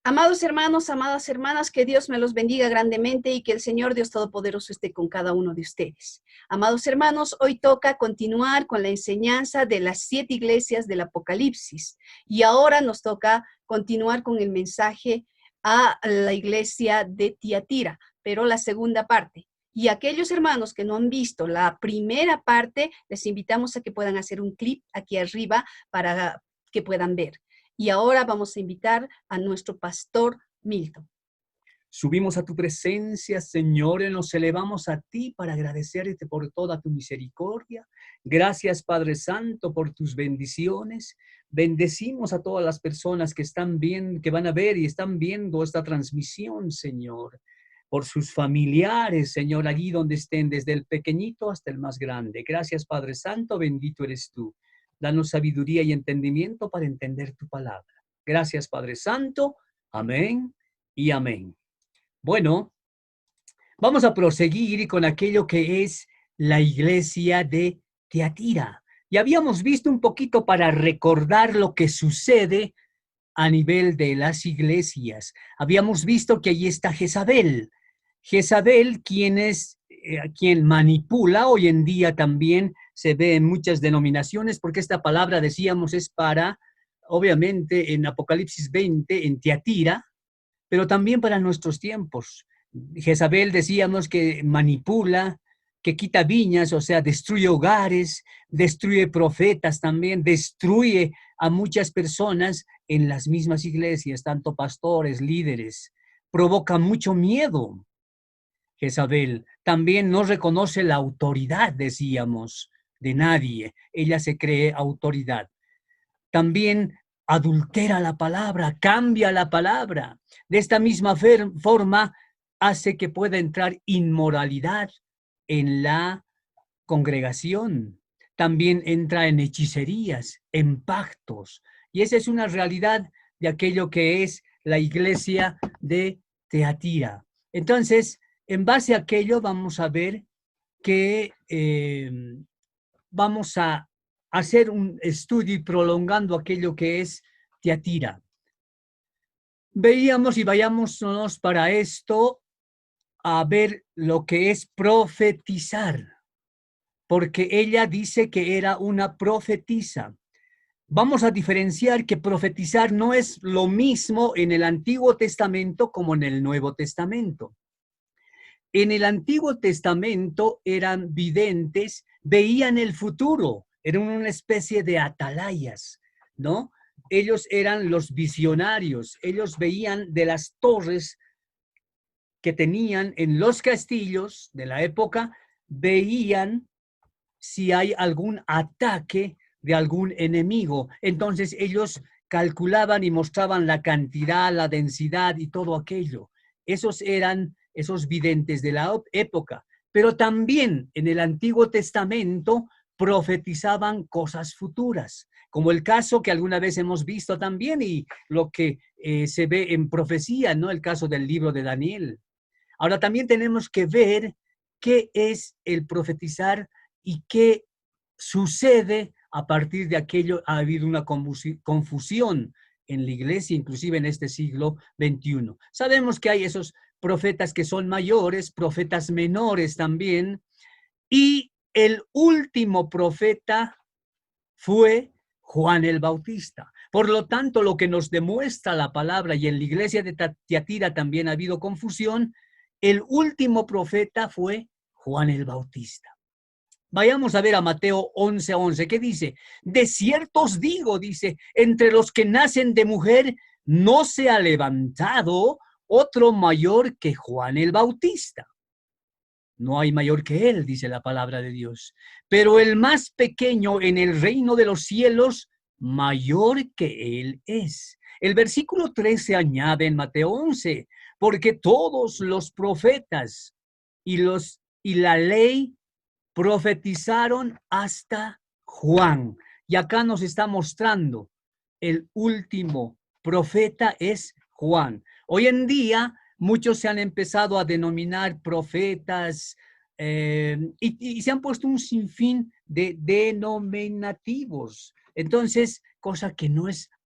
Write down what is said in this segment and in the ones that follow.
Amados hermanos, amadas hermanas, que Dios me los bendiga grandemente y que el Señor Dios Todopoderoso esté con cada uno de ustedes. Amados hermanos, hoy toca continuar con la enseñanza de las 7 iglesias del Apocalipsis y ahora nos toca continuar con el mensaje a la iglesia de Tiatira, pero la segunda parte. Y aquellos hermanos que no han visto la primera parte, les invitamos a que puedan hacer un clip aquí arriba para que puedan ver. Y ahora vamos a invitar a nuestro pastor Milton. Subimos a tu presencia, Señor, y nos elevamos a ti para agradecerte por toda tu misericordia. Gracias, Padre Santo, por tus bendiciones. Bendecimos a todas las personas que están viendo, que van a ver y están viendo esta transmisión, Señor. Por sus familiares, Señor, allí donde estén, desde el pequeñito hasta el más grande. Gracias, Padre Santo, bendito eres tú. Danos sabiduría y entendimiento para entender tu palabra. Gracias, Padre Santo. Amén y amén. Bueno, vamos a proseguir con aquello que es la iglesia de Tiatira. Y habíamos visto un poquito para recordar lo que sucede a nivel de las iglesias. Habíamos visto que allí está Jezabel. Jezabel, quien manipula, hoy en día también se ve en muchas denominaciones, porque esta palabra, decíamos, es para, obviamente, en Apocalipsis 20, en Tiatira, pero también para nuestros tiempos. Jezabel, decíamos, que manipula, que quita viñas, o sea, destruye hogares, destruye profetas también, destruye a muchas personas en las mismas iglesias, tanto pastores, líderes. Provoca mucho miedo. Jezabel también no reconoce la autoridad, decíamos, de nadie. Ella se cree autoridad. También adultera la palabra, cambia la palabra. De esta misma forma hace que pueda entrar inmoralidad en la congregación. También entra en hechicerías, en pactos. Y esa es una realidad de aquello que es la iglesia de Tiatira. Entonces, en base a aquello vamos a ver que vamos a hacer un estudio y prolongando aquello que es Tiatira. Veíamos y vayámonos para esto a ver lo que es profetizar, porque ella dice que era una profetisa. Vamos a diferenciar que profetizar no es lo mismo en el Antiguo Testamento como en el Nuevo Testamento. En el Antiguo Testamento eran videntes, veían el futuro, eran una especie de atalayas, ¿no? Ellos eran los visionarios, ellos veían de las torres que tenían en los castillos de la época, veían si hay algún ataque de algún enemigo. Entonces ellos calculaban y mostraban la cantidad, la densidad y todo aquello. Esos eran esos videntes de la época. Pero también en el Antiguo Testamento profetizaban cosas futuras, como el caso que alguna vez hemos visto también y lo que se ve en profecía, ¿no? El caso del libro de Daniel. Ahora también tenemos que ver qué es el profetizar y qué sucede a partir de aquello. Ha habido una confusión en la iglesia, inclusive en este siglo XXI. Sabemos que hay esos profetas que son mayores, profetas menores también, y el último profeta fue Juan el Bautista. Por lo tanto, lo que nos demuestra la palabra, y en la iglesia de Tiatira también ha habido confusión, el último profeta fue Juan el Bautista. Vayamos a ver a Mateo 11:11, ¿qué dice? De cierto os digo, dice, entre los que nacen de mujer no se ha levantado otro mayor que Juan el Bautista. No hay mayor que él, dice la palabra de Dios. Pero el más pequeño en el reino de los cielos, mayor que él es. El versículo 13 añade en Mateo 11, porque todos los profetas y la ley profetizaron hasta Juan. Y acá nos está mostrando el último profeta es Juan. Hoy en día muchos se han empezado a denominar profetas y se han puesto un sinfín de denominativos. Entonces, cosa que no es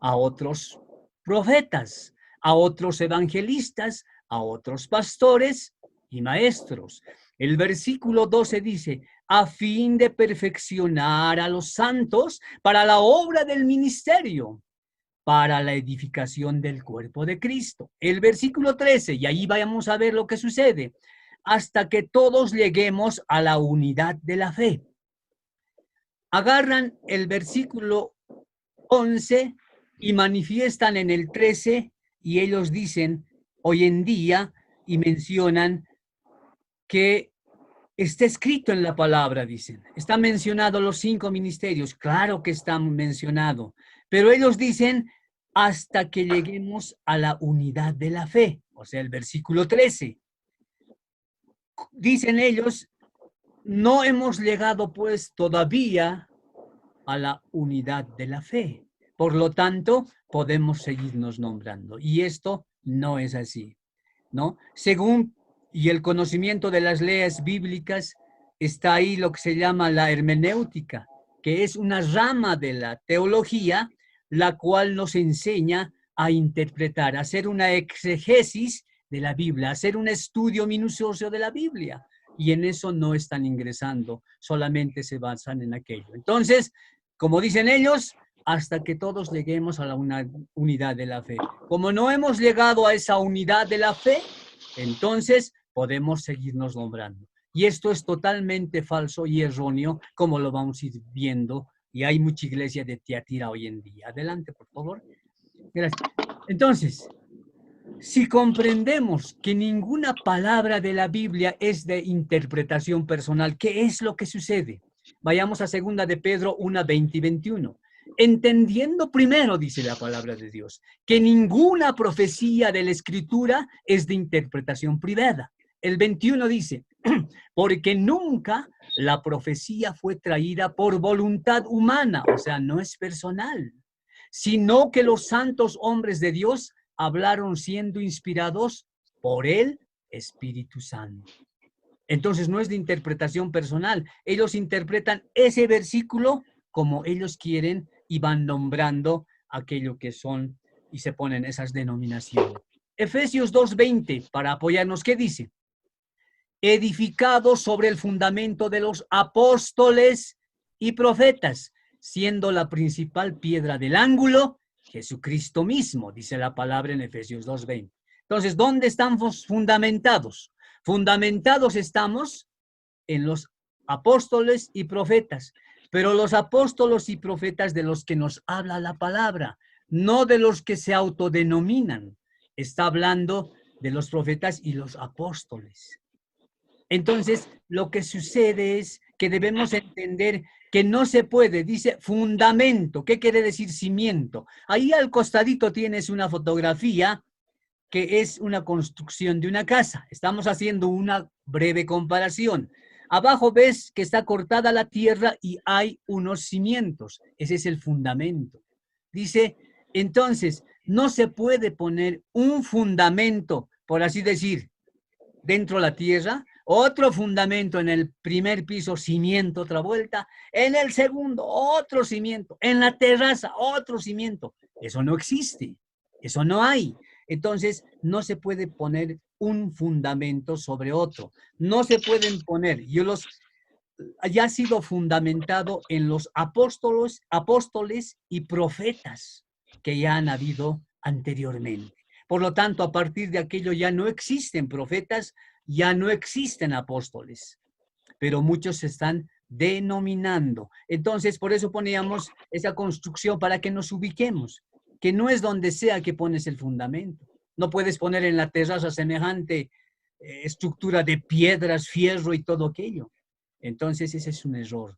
a otros profetas, a otros evangelistas, a otros pastores y maestros. El versículo 12 dice, a fin de perfeccionar a los santos para la obra del ministerio, para la edificación del cuerpo de Cristo. El versículo 13, y ahí vamos a ver lo que sucede, hasta que todos lleguemos a la unidad de la fe. Agarran el versículo 11 y manifiestan en el 13, y ellos dicen hoy en día y mencionan que está escrito en la palabra, dicen. Están mencionados los 5 ministerios, claro que están mencionados, pero ellos dicen hasta que lleguemos a la unidad de la fe, o sea, el versículo 13. Dicen ellos, no hemos llegado pues todavía a la unidad de la fe. Por lo tanto, podemos seguirnos nombrando. Y esto no es así, ¿no? Según y el conocimiento de las leyes bíblicas, está ahí lo que se llama la hermenéutica, que es una rama de la teología, la cual nos enseña a interpretar, a hacer una exegesis de la Biblia, a hacer un estudio minucioso de la Biblia. Y en eso no están ingresando, solamente se basan en aquello. Entonces, como dicen ellos, hasta que todos lleguemos a la unidad de la fe. Como no hemos llegado a esa unidad de la fe, entonces podemos seguirnos nombrando. Y esto es totalmente falso y erróneo, como lo vamos a ir viendo. Y hay mucha iglesia de Tiatira hoy en día. Adelante, por favor. Gracias. Entonces, si comprendemos que ninguna palabra de la Biblia es de interpretación personal, ¿qué es lo que sucede? Vayamos a 2 de Pedro 1, 20 y 21. Entendiendo primero, dice la palabra de Dios, que ninguna profecía de la Escritura es de interpretación privada. El 21 dice, porque nunca la profecía fue traída por voluntad humana, o sea, no es personal, sino que los santos hombres de Dios hablaron siendo inspirados por el Espíritu Santo. Entonces no es de interpretación personal. Ellos interpretan ese versículo como ellos quieren y van nombrando aquello que son y se ponen esas denominaciones. Efesios 2:20, para apoyarnos, ¿qué dice? Edificado sobre el fundamento de los apóstoles y profetas, siendo la principal piedra del ángulo Jesucristo mismo, dice la palabra en Efesios 2:20. Entonces, ¿dónde estamos fundamentados? Fundamentados estamos en los apóstoles y profetas, pero los apóstoles y profetas de los que nos habla la palabra, no de los que se autodenominan. Está hablando de los profetas y los apóstoles. Entonces, lo que sucede es que debemos entender que no se puede, dice fundamento. ¿Qué quiere decir cimiento? Ahí al costadito tienes una fotografía que es una construcción de una casa. Estamos haciendo una breve comparación. Abajo ves que está cortada la tierra y hay unos cimientos. Ese es el fundamento. Dice, entonces, no se puede poner un fundamento, por así decir, dentro de la tierra, otro fundamento en el primer piso, cimiento, otra vuelta, en el segundo, otro cimiento, en la terraza, otro cimiento. Eso no existe, eso no hay. Entonces, no se puede poner un fundamento sobre otro. No se pueden poner, ya ha sido fundamentado en los apóstoles y profetas que ya han habido anteriormente. Por lo tanto, a partir de aquello ya no existen profetas, ya no existen apóstoles, pero muchos se están denominando. Entonces, por eso poníamos esa construcción para que nos ubiquemos, que no es donde sea que pones el fundamento. No puedes poner en la terraza semejante estructura de piedras, fierro y todo aquello. Entonces, ese es un error.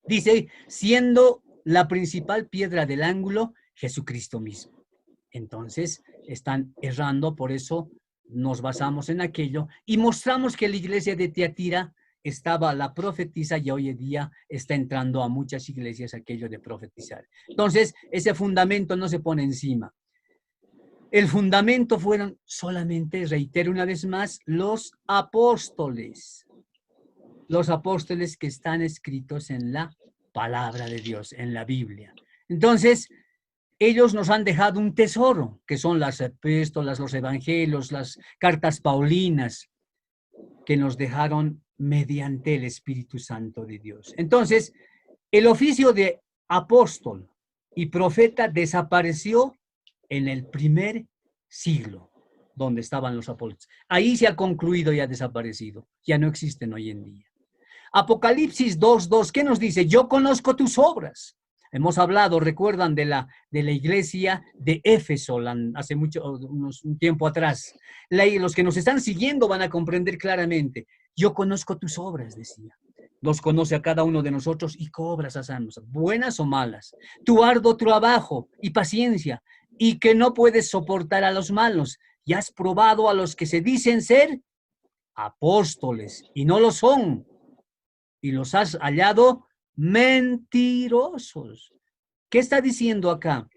Dice, siendo la principal piedra del ángulo, Jesucristo mismo. Entonces, están errando, por eso nos basamos en aquello y mostramos que la iglesia de Tiatira estaba la profetisa y hoy en día está entrando a muchas iglesias aquello de profetizar. Entonces, ese fundamento no se pone encima. El fundamento fueron solamente, reitero una vez más, los apóstoles que están escritos en la palabra de Dios, en la Biblia. Entonces, ellos nos han dejado un tesoro, que son las epístolas, los evangelios, las cartas paulinas, que nos dejaron mediante el Espíritu Santo de Dios. Entonces, el oficio de apóstol y profeta desapareció en el primer siglo, donde estaban los apóstoles. Ahí se ha concluido y ha desaparecido. Ya no existen hoy en día. Apocalipsis 2:2, ¿qué nos dice? Yo conozco tus obras. Hemos hablado, recuerdan, de la iglesia de Éfeso hace un tiempo atrás. Los que nos están siguiendo van a comprender claramente. Yo conozco tus obras, decía. Los conoce a cada uno de nosotros y qué obras hacemos, buenas o malas. Tu arduo trabajo y paciencia, y que no puedes soportar a los malos. Y has probado a los que se dicen ser apóstoles y no lo son. Y los has hallado mentirosos. ¿Qué está diciendo acá?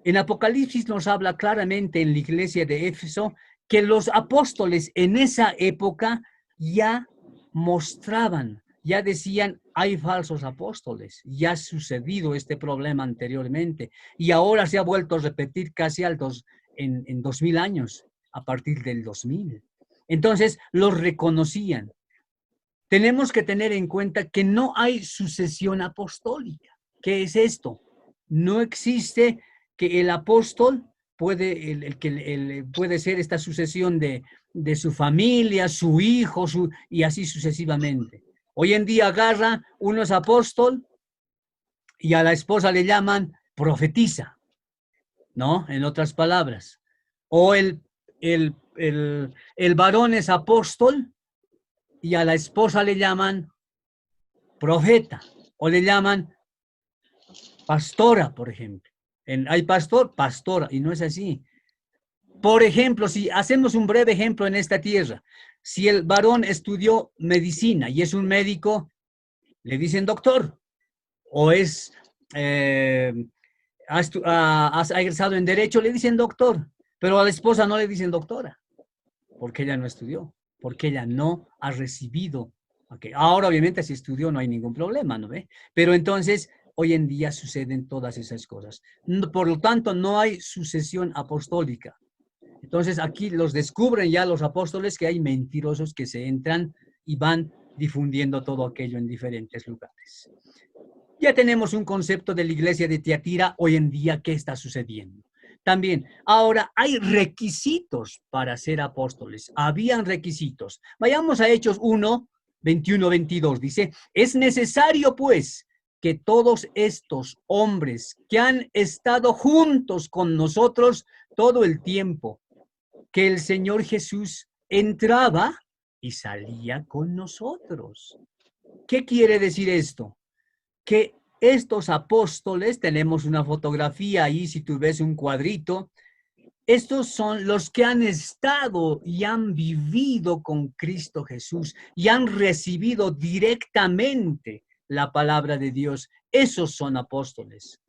En Apocalipsis nos habla claramente en la iglesia de Éfeso que los apóstoles en esa época ya mostraban, ya decían, hay falsos apóstoles, ya ha sucedido este problema anteriormente y ahora se ha vuelto a repetir casi en 2000 años, a partir del 2000. Entonces los reconocían. Tenemos que tener en cuenta que no hay sucesión apostólica. ¿Qué es esto? No existe que el apóstol puede ser esta sucesión de su familia, su hijo, y así sucesivamente. Hoy en día agarra, uno es apóstol y a la esposa le llaman profetisa, ¿no? En otras palabras. O el varón es apóstol y a la esposa le llaman profeta o le llaman pastora, por ejemplo. Hay pastor, pastora, y no es así. Por ejemplo, si hacemos un breve ejemplo en esta tierra, si el varón estudió medicina y es un médico, le dicen doctor, o ha egresado en derecho, le dicen doctor, pero a la esposa no le dicen doctora, porque ella no estudió, porque ella no ha recibido. Okay. Ahora, obviamente, si estudió no hay ningún problema, ¿no ve? Pero entonces, hoy en día suceden todas esas cosas. Por lo tanto, no hay sucesión apostólica. Entonces, aquí los descubren ya los apóstoles que hay mentirosos que se entran y van difundiendo todo aquello en diferentes lugares. Ya tenemos un concepto de la iglesia de Tiatira hoy en día. ¿Qué está sucediendo? También, ahora hay requisitos para ser apóstoles. Habían requisitos. Vayamos a Hechos 1, 21, 22. Dice, es necesario pues que todos estos hombres que han estado juntos con nosotros todo el tiempo, que el Señor Jesús entraba y salía con nosotros. ¿Qué quiere decir esto? Que estos apóstoles, tenemos una fotografía ahí, si tú ves un cuadrito, estos son los que han estado y han vivido con Cristo Jesús y han recibido directamente la palabra de Dios. Esos son apóstoles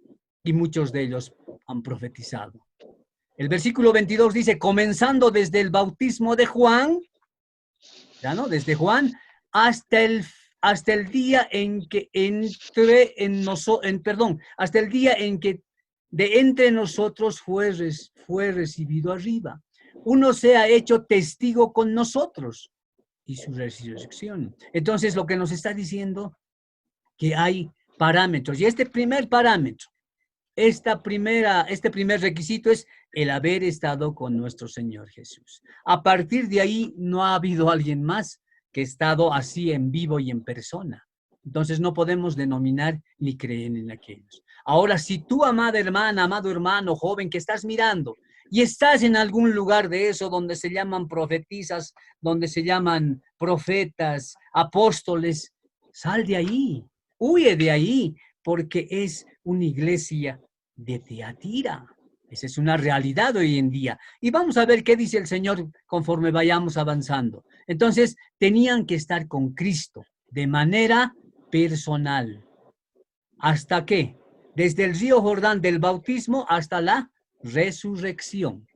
y muchos de ellos han profetizado. El versículo 22 dice, comenzando desde el bautismo de Juan, ¿ya no? Desde Juan hasta el día en que hasta el día en que de entre nosotros fue recibido arriba. Uno se ha hecho testigo con nosotros y su resurrección. Entonces, lo que nos está diciendo que hay parámetros. Y este primer parámetro, este primer requisito es el haber estado con nuestro Señor Jesús. A partir de ahí no ha habido alguien más que ha estado así en vivo y en persona. Entonces no podemos denominar ni creer en aquellos. Ahora, si tú, amada hermana, amado hermano, joven que estás mirando y estás en algún lugar de eso donde se llaman profetisas, donde se llaman profetas, apóstoles, sal de ahí, huye de ahí, porque es una iglesia de Tiatira. Esa es una realidad hoy en día. Y vamos a ver qué dice el Señor conforme vayamos avanzando. Entonces, tenían que estar con Cristo de manera personal. ¿Hasta qué? Desde el río Jordán del bautismo hasta la resurrección.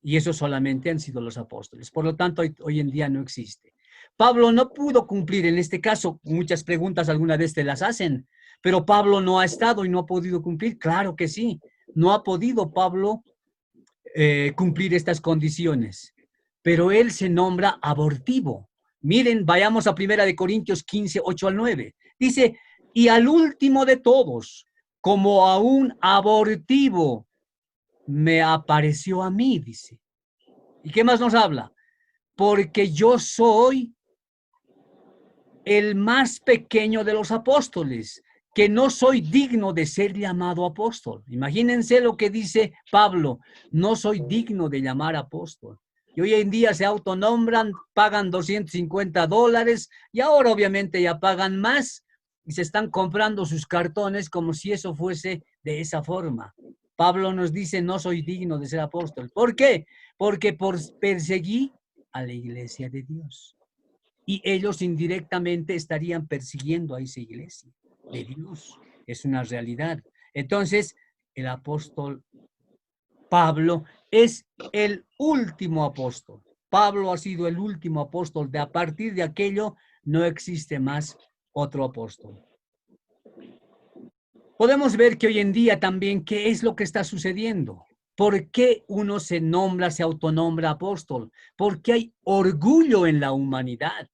Y eso solamente han sido los apóstoles. Por lo tanto, hoy en día no existe. Pablo no pudo cumplir en este caso. Muchas preguntas alguna vez te las hacen. Pero Pablo no ha estado y no ha podido cumplir. Claro que sí. no ha podido Pablo cumplir estas condiciones, pero él se nombra abortivo. Miren, vayamos a 1 Corintios 15, 8 al 9. Dice, y al último de todos, como a un abortivo, me apareció a mí, dice. ¿Y qué más nos habla? Porque yo soy el más pequeño de los apóstoles, que no soy digno de ser llamado apóstol. Imagínense lo que dice Pablo, no soy digno de llamar apóstol. Y hoy en día se autonombran, pagan $250 y ahora obviamente ya pagan más y se están comprando sus cartones como si eso fuese de esa forma. Pablo nos dice, no soy digno de ser apóstol. ¿Por qué? Porque perseguí a la iglesia de Dios. Y ellos indirectamente estarían persiguiendo a esa iglesia de Dios. Es una realidad. Entonces, el apóstol Pablo es el último apóstol. Pablo ha sido el último apóstol. A partir de aquello no existe más otro apóstol. Podemos ver que hoy en día también qué es lo que está sucediendo. ¿Por qué uno se nombra, se autonombra apóstol? Porque hay orgullo en la humanidad.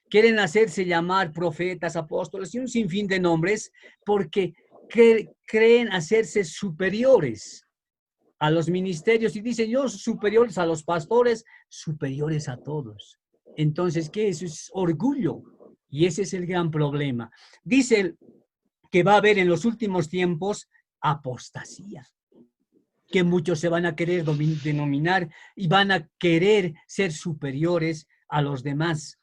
Quieren hacerse llamar profetas, apóstoles y un sinfín de nombres porque creen hacerse superiores a los ministerios y dicen, yo superiores a los pastores, superiores a todos. Entonces, ¿qué es? Es orgullo. Y ese es el gran problema. Dice que va a haber en los últimos tiempos apostasía, que muchos se van a querer denominar y van a querer ser superiores a los demás.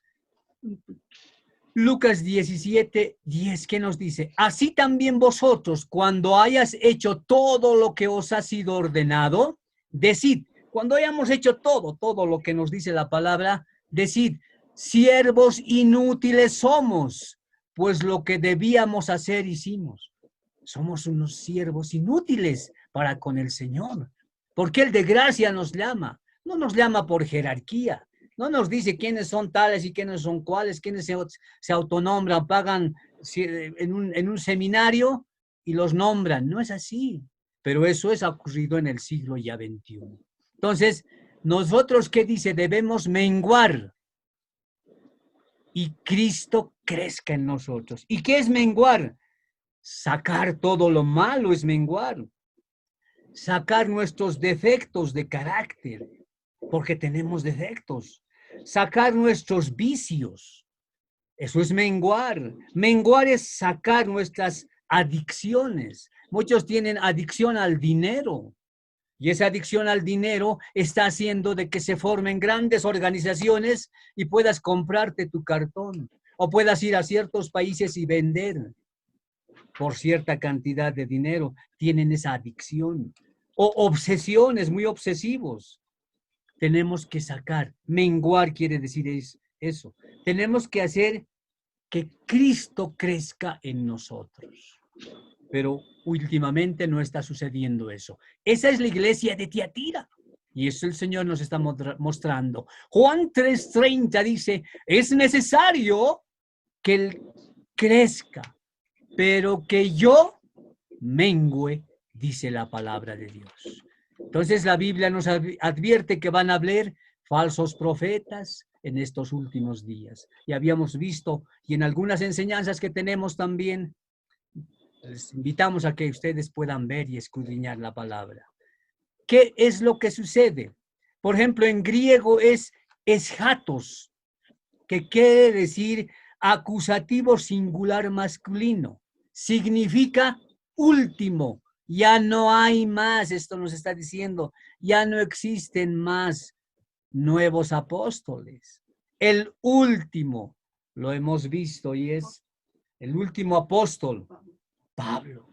Lucas 17:10, ¿qué nos dice? Así también vosotros, cuando hayas hecho todo lo que os ha sido ordenado, decid, cuando hayamos hecho todo lo que nos dice la palabra, decid, siervos inútiles somos, pues lo que debíamos hacer hicimos. Somos unos siervos inútiles para con el Señor, porque Él de gracia nos llama, no nos llama por jerarquía. No nos dice quiénes son tales y quiénes son cuáles, quiénes se autonombran, pagan en un seminario y los nombran. No es así, pero eso es ocurrido en el siglo ya XXI. Entonces, nosotros, ¿qué dice? Debemos menguar y Cristo crezca en nosotros. ¿Y qué es menguar? Sacar todo lo malo es menguar. Sacar nuestros defectos de carácter, porque tenemos defectos. Sacar nuestros vicios. Eso es menguar. Menguar es sacar nuestras adicciones. Muchos tienen adicción al dinero. Y esa adicción al dinero está haciendo de que se formen grandes organizaciones y puedas comprarte tu cartón. O puedas ir a ciertos países y vender por cierta cantidad de dinero. Tienen esa adicción. O obsesiones, muy obsesivos. Tenemos que sacar, menguar quiere decir eso. Tenemos que hacer que Cristo crezca en nosotros. Pero últimamente no está sucediendo eso. Esa es la iglesia de Tiatira. Y eso el Señor nos está mostrando. Juan 3:30 dice, es necesario que Él crezca, pero que yo mengüe, dice la palabra de Dios. Entonces la Biblia nos advierte que van a haber falsos profetas en estos últimos días. Y habíamos visto, y en algunas enseñanzas que tenemos también, les invitamos a que ustedes puedan ver y escudriñar la palabra. ¿Qué es lo que sucede? Por ejemplo, en griego es eschatos, que quiere decir acusativo singular masculino. Significa último. Ya no hay más, esto nos está diciendo, ya no existen más nuevos apóstoles. El último, lo hemos visto y es el último apóstol, Pablo.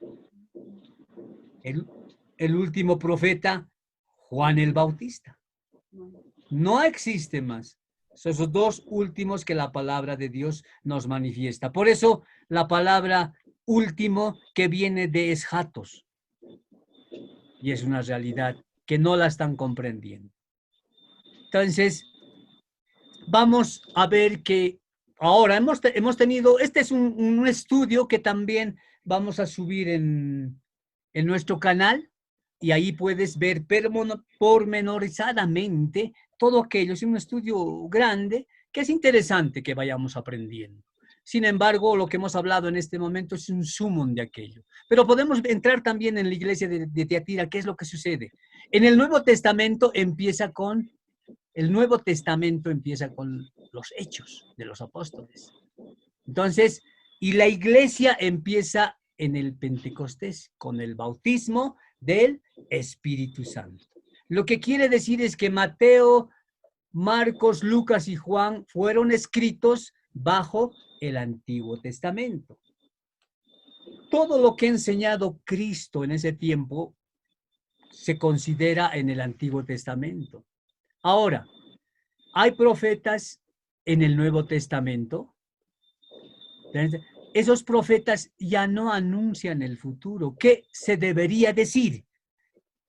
El último profeta, Juan el Bautista. No existe más. Son esos dos últimos que la palabra de Dios nos manifiesta. Por eso la palabra último que viene de eschatos. Y es una realidad que no la están comprendiendo. Entonces, vamos a ver que ahora hemos tenido, este es un estudio que también vamos a subir en nuestro canal. y ahí puedes ver pormenorizadamente todo aquello. Es un estudio grande que es interesante que vayamos aprendiendo. Sin embargo, lo que hemos hablado en este momento es un sumum de aquello. Pero podemos entrar también en la iglesia de Tiatira. ¿Qué es lo que sucede? En el Nuevo Testamento empieza con los hechos de los apóstoles. Entonces, y la iglesia empieza en el Pentecostés, con el bautismo del Espíritu Santo. Lo que quiere decir es que Mateo, Marcos, Lucas y Juan fueron escritos bajo el Antiguo Testamento. Todo lo que ha enseñado Cristo en ese tiempo se considera en el Antiguo Testamento. Ahora, ¿hay profetas en el Nuevo Testamento? Esos profetas ya no anuncian el futuro. ¿Qué se debería decir?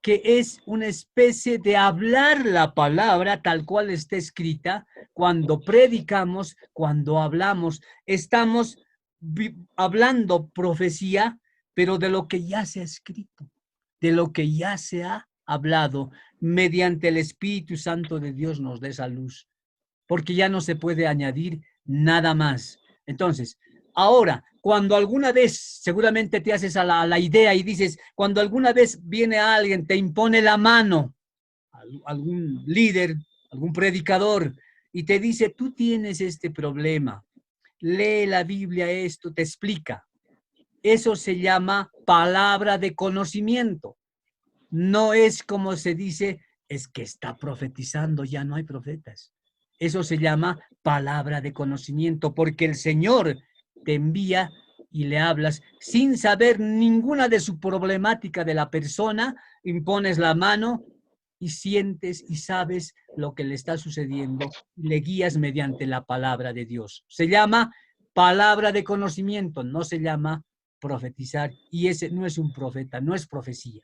Que es una especie de hablar la palabra tal cual está escrita. Cuando predicamos, cuando hablamos, estamos hablando profecía, pero de lo que ya se ha escrito, de lo que ya se ha hablado, mediante el Espíritu Santo de Dios nos dé esa luz, porque ya no se puede añadir nada más. Entonces, ahora, cuando alguna vez, seguramente te haces a la idea y dices, cuando alguna vez viene alguien, te impone la mano, algún líder, algún predicador, y te dice, tú tienes este problema, lee la Biblia, esto te explica. Eso se llama palabra de conocimiento. No es como se dice, es que está profetizando, ya no hay profetas. Eso se llama palabra de conocimiento, porque el Señor te envía y le hablas sin saber ninguna de su problemática de la persona, impones la mano y sientes y sabes lo que le está sucediendo, le guías mediante la palabra de Dios. Se llama palabra de conocimiento, no se llama profetizar, y ese no es un profeta, no es profecía.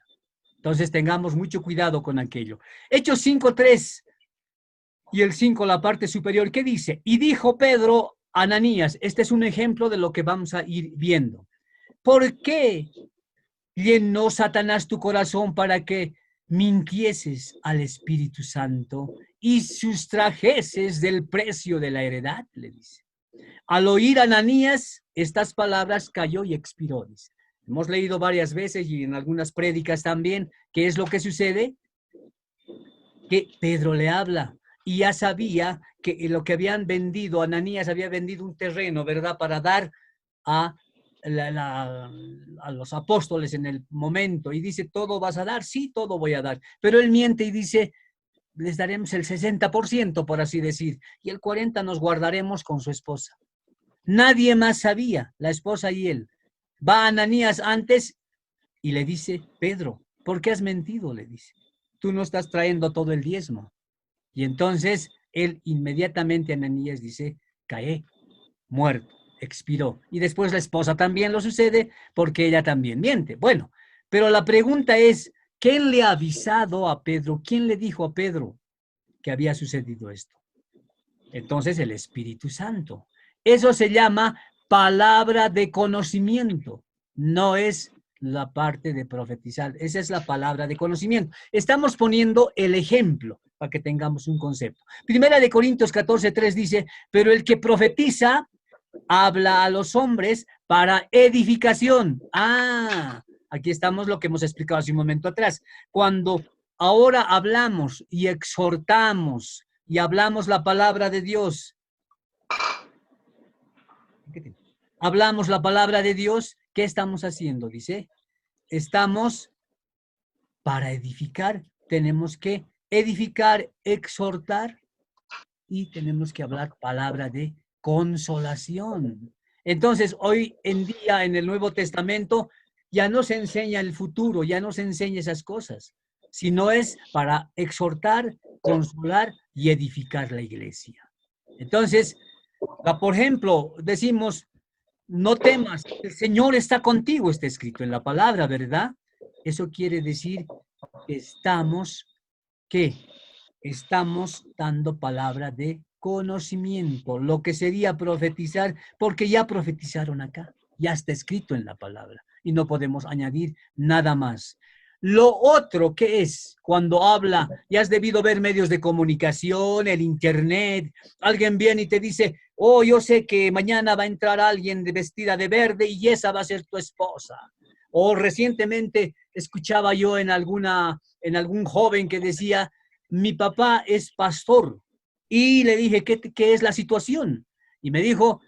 Entonces tengamos mucho cuidado con aquello. Hechos 5:3 y el 5, la parte superior, ¿qué dice? Y dijo Pedro a Ananías, este es un ejemplo de lo que vamos a ir viendo. ¿Por qué llenó Satanás tu corazón para que mintieses al Espíritu Santo y sustrajeses del precio de la heredad? Le dice. Al oír a Ananías estas palabras cayó y expiró, dice. Hemos leído varias veces y en algunas prédicas también qué es lo que sucede, que Pedro le habla y ya sabía que lo que habían vendido, Ananías había vendido un terreno, ¿verdad? Para dar a los apóstoles en el momento, y dice, ¿todo vas a dar? Sí, todo voy a dar, pero él miente y dice, les daremos el 60%, por así decir, y el 40% nos guardaremos con su esposa. Nadie más sabía, la esposa y él. Va a Ananías antes y le dice, Pedro, ¿por qué has mentido? Le dice, tú no estás trayendo todo el diezmo. Y entonces él inmediatamente, Ananías dice, cae, muerto, expiró. Y después la esposa también lo sucede porque ella también miente. Bueno, pero la pregunta es, ¿quién le ha avisado a Pedro? ¿Quién le dijo a Pedro que había sucedido esto? Entonces el Espíritu Santo. Eso se llama palabra de conocimiento. No es la parte de profetizar. Esa es la palabra de conocimiento. Estamos poniendo el ejemplo para que tengamos un concepto. Primera de Corintios 14:3 dice, pero el que profetiza habla a los hombres para edificación. Aquí estamos lo que hemos explicado hace un momento atrás. Cuando ahora hablamos y exhortamos y hablamos la palabra de Dios, hablamos la palabra de Dios, ¿qué estamos haciendo? Dice, estamos para edificar, tenemos que edificar, exhortar y tenemos que hablar palabra de consolación. Entonces, hoy en día en el Nuevo Testamento ya no se enseña el futuro, ya no se enseña esas cosas, sino es para exhortar, consolar y edificar la iglesia. Entonces, por ejemplo, decimos, no temas, el Señor está contigo, está escrito en la palabra, ¿verdad? Eso quiere decir que ¿qué? Estamos dando palabra de conocimiento, lo que sería profetizar, porque ya profetizaron acá, ya está escrito en la palabra y no podemos añadir nada más. Lo otro que es cuando habla, ya has debido ver medios de comunicación, el internet, alguien viene y te dice, oh, yo sé que mañana va a entrar alguien vestida de verde y esa va a ser tu esposa. O recientemente escuchaba yo en algún joven que decía, mi papá es pastor. Y le dije, ¿qué es la situación? Y me dijo,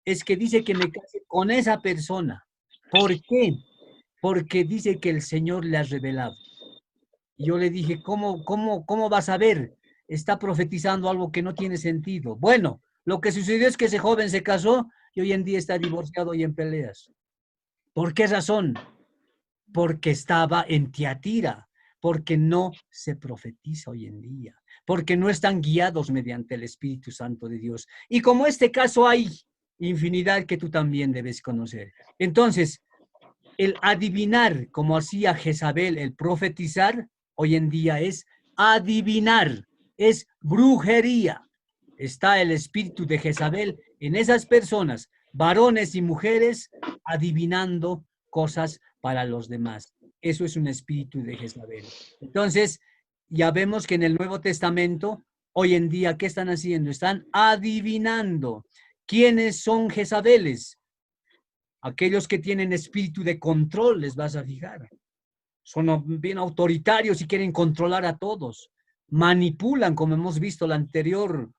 es que dice que me case con esa persona. ¿Por qué? Porque dice que el Señor le ha revelado. Y yo le dije, ¿cómo vas a ver? Está profetizando algo que no tiene sentido. Bueno, lo que sucedió es que ese joven se casó y hoy en día está divorciado y en peleas. ¿Por qué razón? Porque estaba en Tiatira, porque no se profetiza hoy en día, porque no están guiados mediante el Espíritu Santo de Dios. Y como este caso hay infinidad que tú también debes conocer. Entonces, el adivinar, como hacía Jezabel, el profetizar, hoy en día es adivinar, es brujería. Está el espíritu de Jezabel en esas personas, varones y mujeres, adivinando cosas para los demás. Eso es un espíritu de Jezabel. Entonces, ya vemos que en el Nuevo Testamento, hoy en día, ¿qué están haciendo? Están adivinando. ¿Quiénes son Jezabeles? Aquellos que tienen espíritu de control, les vas a fijar. Son bien autoritarios y quieren controlar a todos. Manipulan, como hemos visto la anterior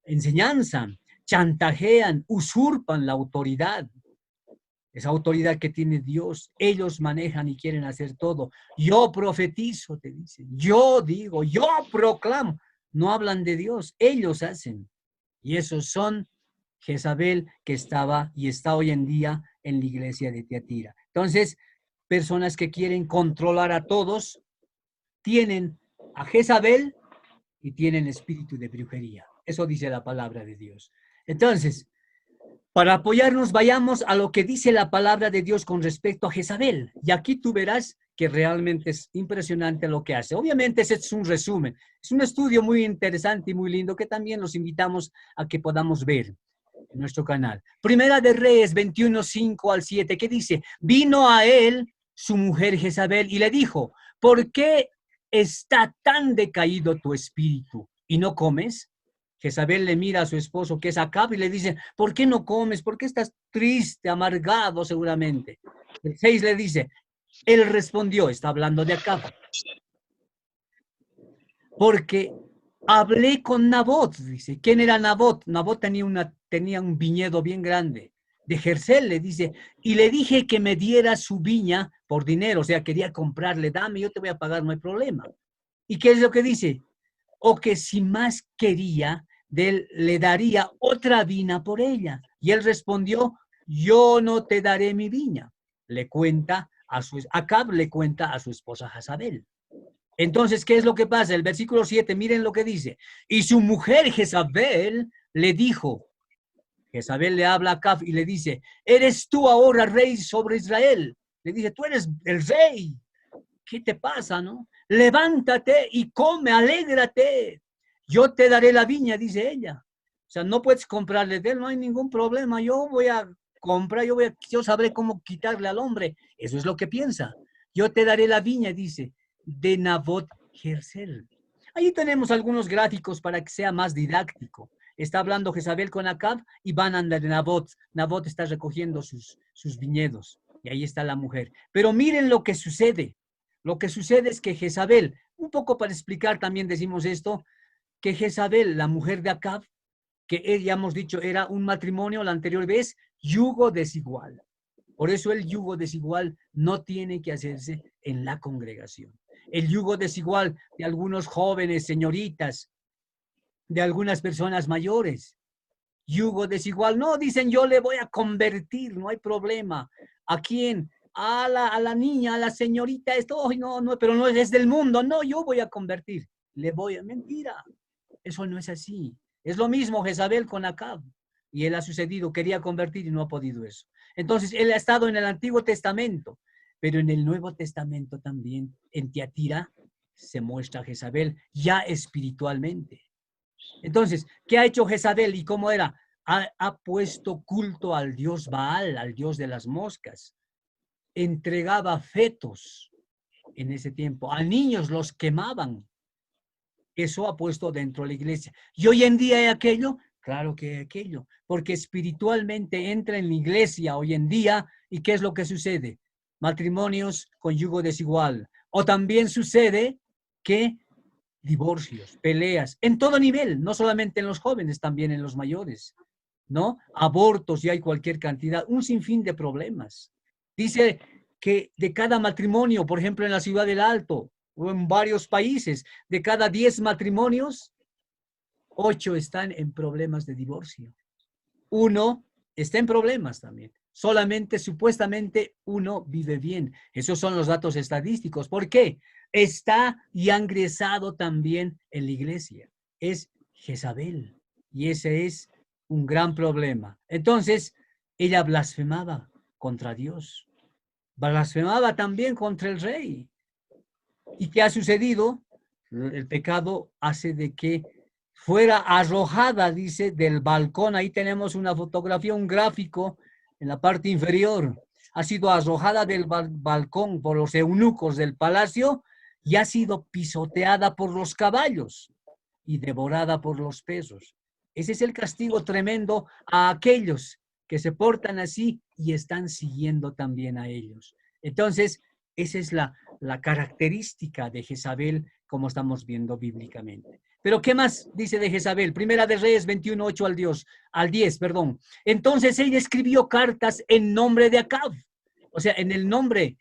enseñanza. Chantajean, usurpan la autoridad. Esa autoridad que tiene Dios, ellos manejan y quieren hacer todo. Yo profetizo, te dicen. Yo digo, yo proclamo. No hablan de Dios, ellos hacen. Y esos son Jezabel, que estaba y está hoy en día en la iglesia de Tiatira. Entonces, personas que quieren controlar a todos, tienen a Jezabel y tienen espíritu de brujería. Eso dice la palabra de Dios. Entonces, para apoyarnos, vayamos a lo que dice la palabra de Dios con respecto a Jezabel. Y aquí tú verás que realmente es impresionante lo que hace. Obviamente ese es un resumen. Es un estudio muy interesante y muy lindo que también los invitamos a que podamos ver en nuestro canal. Primera de Reyes 21, 5 al 7, que dice, vino a él su mujer Jezabel y le dijo, ¿por qué está tan decaído tu espíritu y no comes? Jezabel le mira a su esposo, que es Acab, y le dice, ¿por qué no comes? ¿Por qué estás triste, amargado seguramente? El 6 le dice, él respondió, está hablando de Acab, porque hablé con Nabot, dice. ¿Quién era Nabot? Nabot tenía un viñedo bien grande. De Jerzel, le dice, y le dije que me diera su viña por dinero, o sea, quería comprarle, dame, yo te voy a pagar, no hay problema. ¿Y qué es lo que dice? O que si más quería, de él le daría otra viña por ella. Y él respondió, yo no te daré mi viña. Acab le cuenta a su esposa Jezabel. Entonces, ¿qué es lo que pasa? El versículo 7, miren lo que dice. Y su mujer Jezabel le dijo, Jezabel le habla a Acab y le dice, ¿eres tú ahora rey sobre Israel? Le dice, tú eres el rey. ¿Qué te pasa, no? Levántate y come, alégrate. Yo te daré la viña, dice ella. O sea, no puedes comprarle de él, no hay ningún problema. Yo voy a comprar, yo sabré cómo quitarle al hombre. Eso es lo que piensa. Yo te daré la viña, dice, de Nabot Jerzel. Ahí tenemos algunos gráficos para que sea más didáctico. Está hablando Jezabel con Acab y van a andar de Nabot. Nabot está recogiendo sus viñedos y ahí está la mujer. Pero miren lo que sucede. Lo que sucede es que Jezabel, un poco para explicar también decimos esto, que Jezabel, la mujer de Acab, que ya hemos dicho era un matrimonio la anterior vez, yugo desigual. Por eso el yugo desigual no tiene que hacerse en la congregación. El yugo desigual de algunos jóvenes, señoritas, de algunas personas mayores. Yugo desigual, no, dicen yo le voy a convertir, no hay problema. ¿A quién? A la niña, a la señorita, esto, oh, no, pero no es del mundo, no, yo voy a convertir. Le voy a, mentira, eso no es así. Es lo mismo Jezabel con Acab. Y él ha sucedido, quería convertir y no ha podido eso. Entonces, él ha estado en el Antiguo Testamento, pero en el Nuevo Testamento también, en Tiatira, se muestra Jezabel ya espiritualmente. Entonces, ¿qué ha hecho Jezabel y cómo era? Ha puesto culto al dios Baal, al dios de las moscas. Entregaba fetos en ese tiempo. A niños los quemaban. Eso ha puesto dentro de la iglesia. ¿Y hoy en día hay aquello? Claro que hay aquello, porque espiritualmente entra en la iglesia hoy en día. ¿Y qué es lo que sucede? Matrimonios con yugo desigual. O también sucede que divorcios, peleas, en todo nivel, no solamente en los jóvenes, también en los mayores, ¿no? Abortos, y hay cualquier cantidad, un sinfín de problemas. Dice que de cada matrimonio, por ejemplo, en la Ciudad del Alto o en varios países, de cada 10 matrimonios, 8 están en problemas de divorcio. Uno está en problemas también. Solamente, supuestamente, uno vive bien. Esos son los datos estadísticos. ¿Por qué? Está y ha ingresado también en la iglesia. Es Jezabel. Y ese es un gran problema. Entonces, ella blasfemaba contra Dios. Blasfemaba también contra el rey. ¿Y qué ha sucedido? El pecado hace de que fuera arrojada, dice, del balcón. Ahí tenemos una fotografía, un gráfico en la parte inferior. Ha sido arrojada del balcón por los eunucos del palacio y ha sido pisoteada por los caballos y devorada por los perros. Ese es el castigo tremendo a aquellos que se portan así y están siguiendo también a ellos. Entonces, esa es la característica de Jezabel, como estamos viendo bíblicamente. Pero ¿qué más dice de Jezabel? Primera de Reyes 21, 8 al 10, perdón. Entonces ella escribió cartas en nombre de Acab. O sea, en el nombre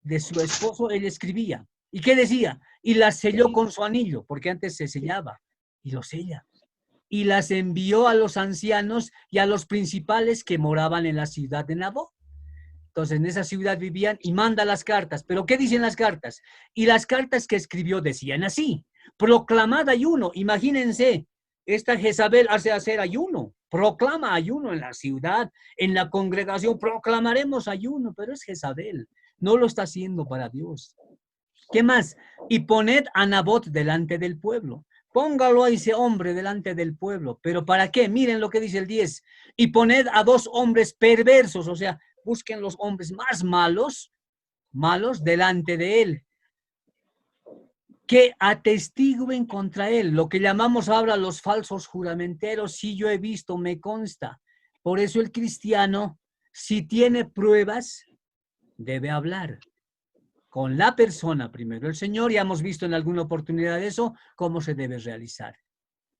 de su esposo él escribía. ¿Y qué decía? Y las selló con su anillo, porque antes se sellaba, y lo sella. Y las envió a los ancianos y a los principales que moraban en la ciudad de Nabot. Entonces, en esa ciudad vivían y manda las cartas. ¿Pero qué dicen las cartas? Y las cartas que escribió decían así: proclamad ayuno. Imagínense, esta Jezabel hace hacer ayuno, proclama ayuno en la ciudad, en la congregación, proclamaremos ayuno, pero es Jezabel, no lo está haciendo para Dios. ¿Qué más? Y poned a Nabot delante del pueblo. Póngalo a ese hombre delante del pueblo. ¿Pero para qué? Miren lo que dice el 10. Y poned a 2 hombres perversos, o sea, busquen los hombres más malos delante de él, que atestiguen contra él, lo que llamamos ahora los falsos juramenteros. Sí, yo he visto, me consta. Por eso el cristiano, si tiene pruebas, debe hablar con la persona primero. El Señor, ya hemos visto en alguna oportunidad eso, cómo se debe realizar,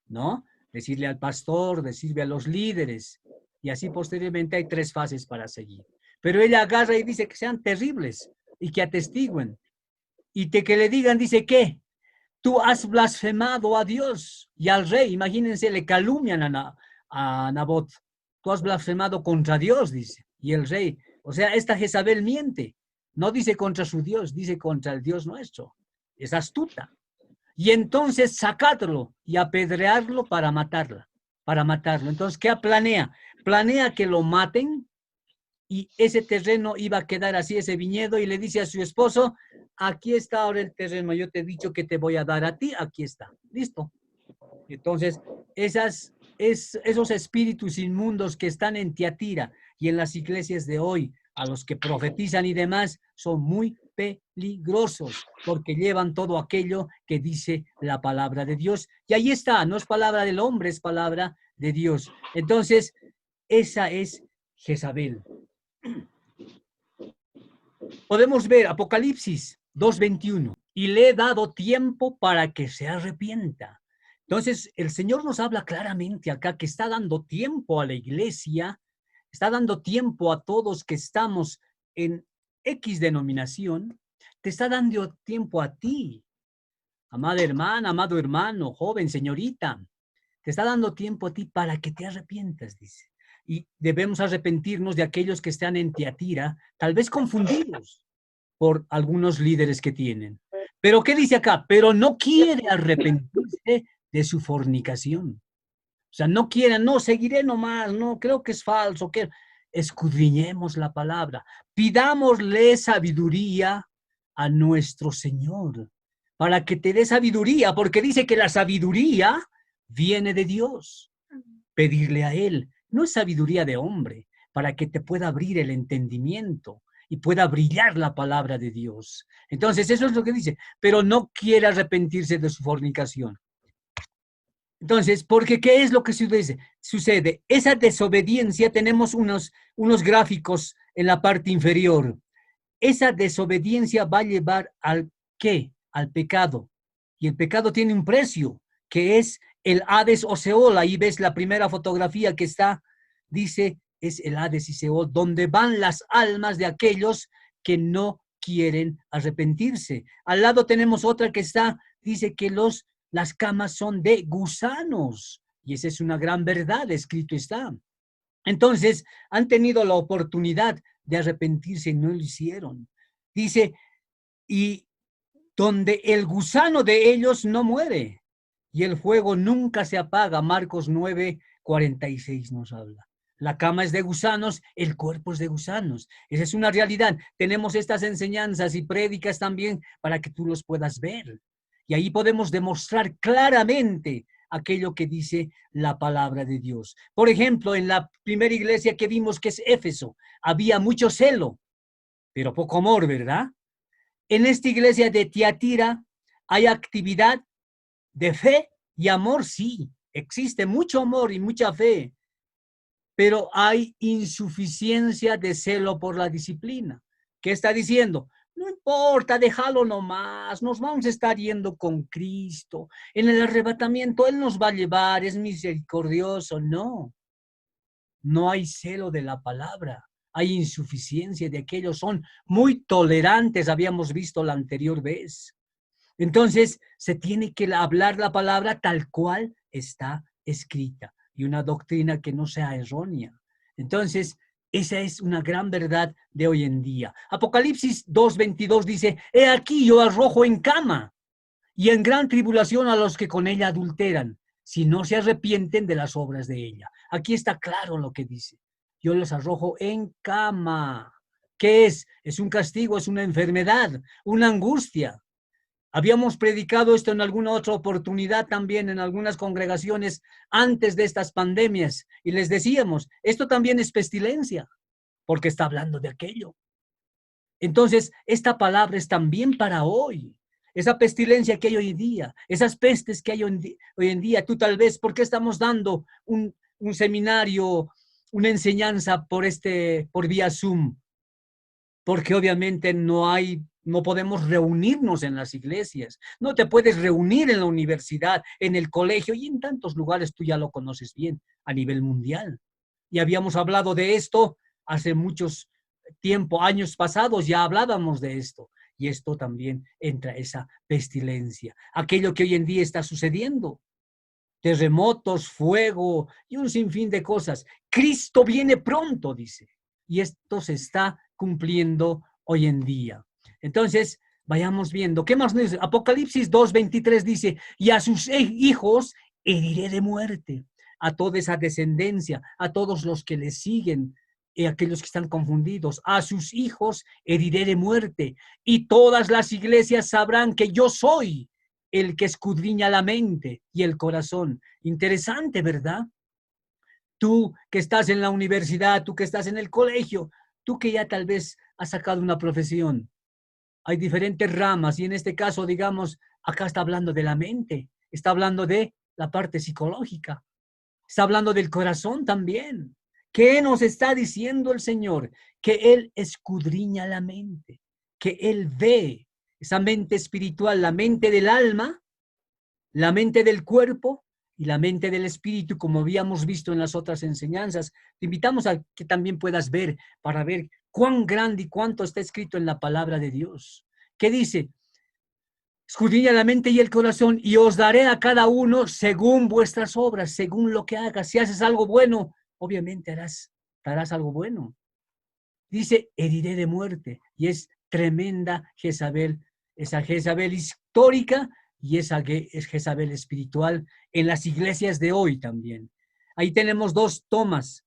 ¿no? Decirle al pastor, decirle a los líderes, y así posteriormente hay 3 fases para seguir. Pero ella agarra y dice que sean terribles y que atestiguen. Y que le digan, dice, ¿qué? Tú has blasfemado a Dios y al rey. Imagínense, le calumnian a Nabot. Tú has blasfemado contra Dios, dice. Y el rey, o sea, esta Jezabel miente. No dice contra su Dios, dice contra el Dios nuestro. Es astuta. Y entonces sacadlo y apedrearlo para matarla, para matarlo. Entonces, ¿qué planea? Planea que lo maten y ese terreno iba a quedar así, ese viñedo, y le dice a su esposo: aquí está ahora el terreno, yo te he dicho que te voy a dar a ti, aquí está, listo. Entonces, esos espíritus inmundos que están en Tiatira y en las iglesias de hoy, a los que profetizan y demás, son muy peligrosos, porque llevan todo aquello que dice la palabra de Dios. Y ahí está, no es palabra del hombre, es palabra de Dios. Entonces, esa es Jezabel. Podemos ver Apocalipsis 2:21, y le he dado tiempo para que se arrepienta. Entonces, el Señor nos habla claramente acá que está dando tiempo a la iglesia, está dando tiempo a todos que estamos en X denominación, te está dando tiempo a ti, amada hermana, amado hermano, joven, señorita, te está dando tiempo a ti para que te arrepientas, dice. Y debemos arrepentirnos de aquellos que están en Tiatira, tal vez confundidos por algunos líderes que tienen. Pero ¿qué dice acá? Pero no quiere arrepentirse de su fornicación. O sea, no quiere, no, seguiré nomás, no, creo que es falso, que escudriñemos la palabra, pidámosle sabiduría a nuestro Señor, para que te dé sabiduría, porque dice que la sabiduría viene de Dios. Pedirle a Él, no es sabiduría de hombre, para que te pueda abrir el entendimiento y pueda brillar la palabra de Dios. Entonces, eso es lo que dice, pero no quiere arrepentirse de su fornicación. Entonces, porque ¿qué es lo que sucede? Esa desobediencia, tenemos unos gráficos en la parte inferior. Esa desobediencia va a llevar al ¿qué? Al pecado. Y el pecado tiene un precio, que es el Hades o Seol. Ahí ves la primera fotografía que está, dice, es el Hades y Seol, donde van las almas de aquellos que no quieren arrepentirse. Al lado tenemos otra que está, dice que las camas son de gusanos. Y esa es una gran verdad, escrito está. Entonces, han tenido la oportunidad de arrepentirse y no lo hicieron. Dice, y donde el gusano de ellos no muere y el fuego nunca se apaga. Marcos 9:46 nos habla. La cama es de gusanos, el cuerpo es de gusanos. Esa es una realidad. Tenemos estas enseñanzas y prédicas también para que tú los puedas ver. Y ahí podemos demostrar claramente aquello que dice la palabra de Dios. Por ejemplo, en la primera iglesia que vimos, que es Éfeso, había mucho celo, pero poco amor, ¿verdad? En esta iglesia de Tiatira hay actividad de fe y amor, sí. Existe mucho amor y mucha fe, pero hay insuficiencia de celo por la disciplina. ¿Qué está diciendo? No importa, déjalo nomás, nos vamos a estar yendo con Cristo. En el arrebatamiento Él nos va a llevar, es misericordioso. No, no hay celo de la palabra, hay insuficiencia de aquellos, son muy tolerantes, habíamos visto la anterior vez. Entonces, se tiene que hablar la palabra tal cual está escrita y una doctrina que no sea errónea. Entonces, esa es una gran verdad de hoy en día. Apocalipsis 2:22 dice, he aquí yo arrojo en cama y en gran tribulación a los que con ella adulteran, si no se arrepienten de las obras de ella. Aquí está claro lo que dice. Yo los arrojo en cama. ¿Qué es? Es un castigo, es una enfermedad, una angustia. Habíamos predicado esto en alguna otra oportunidad también en algunas congregaciones antes de estas pandemias y les decíamos, esto también es pestilencia, porque está hablando de aquello. Entonces, esta palabra es también para hoy. Esa pestilencia que hay hoy en día, esas pestes que hay hoy en día, tú tal vez, ¿por qué estamos dando un seminario, una enseñanza por vía Zoom? Porque obviamente no podemos reunirnos en las iglesias, no te puedes reunir en la universidad, en el colegio y en tantos lugares, tú ya lo conoces bien, a nivel mundial. Y habíamos hablado de esto hace muchos tiempo, años pasados, ya hablábamos de esto. Y esto también entra esa pestilencia, aquello que hoy en día está sucediendo. Terremotos, fuego y un sinfín de cosas. Cristo viene pronto, dice. Y esto se está cumpliendo hoy en día. Entonces, vayamos viendo. ¿Qué más nos dice? Apocalipsis 2:23 dice, y a sus hijos heriré de muerte, a toda esa descendencia, a todos los que le siguen, aquellos que están confundidos, a sus hijos heriré de muerte, y todas las iglesias sabrán que yo soy el que escudriña la mente y el corazón. Interesante, ¿verdad? Tú que estás en la universidad, tú que estás en el colegio, tú que ya tal vez has sacado una profesión. Hay diferentes ramas y en este caso, digamos, acá está hablando de la mente, está hablando de la parte psicológica, está hablando del corazón también. ¿Qué nos está diciendo el Señor? Que Él escudriña la mente, que Él ve esa mente espiritual, la mente del alma, la mente del cuerpo y la mente del espíritu, como habíamos visto en las otras enseñanzas. Te invitamos a que también puedas ver para ver cuán grande y cuánto está escrito en la palabra de Dios. ¿Qué dice? Escudriña la mente y el corazón y os daré a cada uno según vuestras obras, según lo que hagas. Si haces algo bueno, obviamente harás algo bueno. Dice, heriré de muerte. Y es tremenda Jezabel, esa Jezabel histórica y esa es Jezabel espiritual en las iglesias de hoy también. Ahí tenemos dos tomas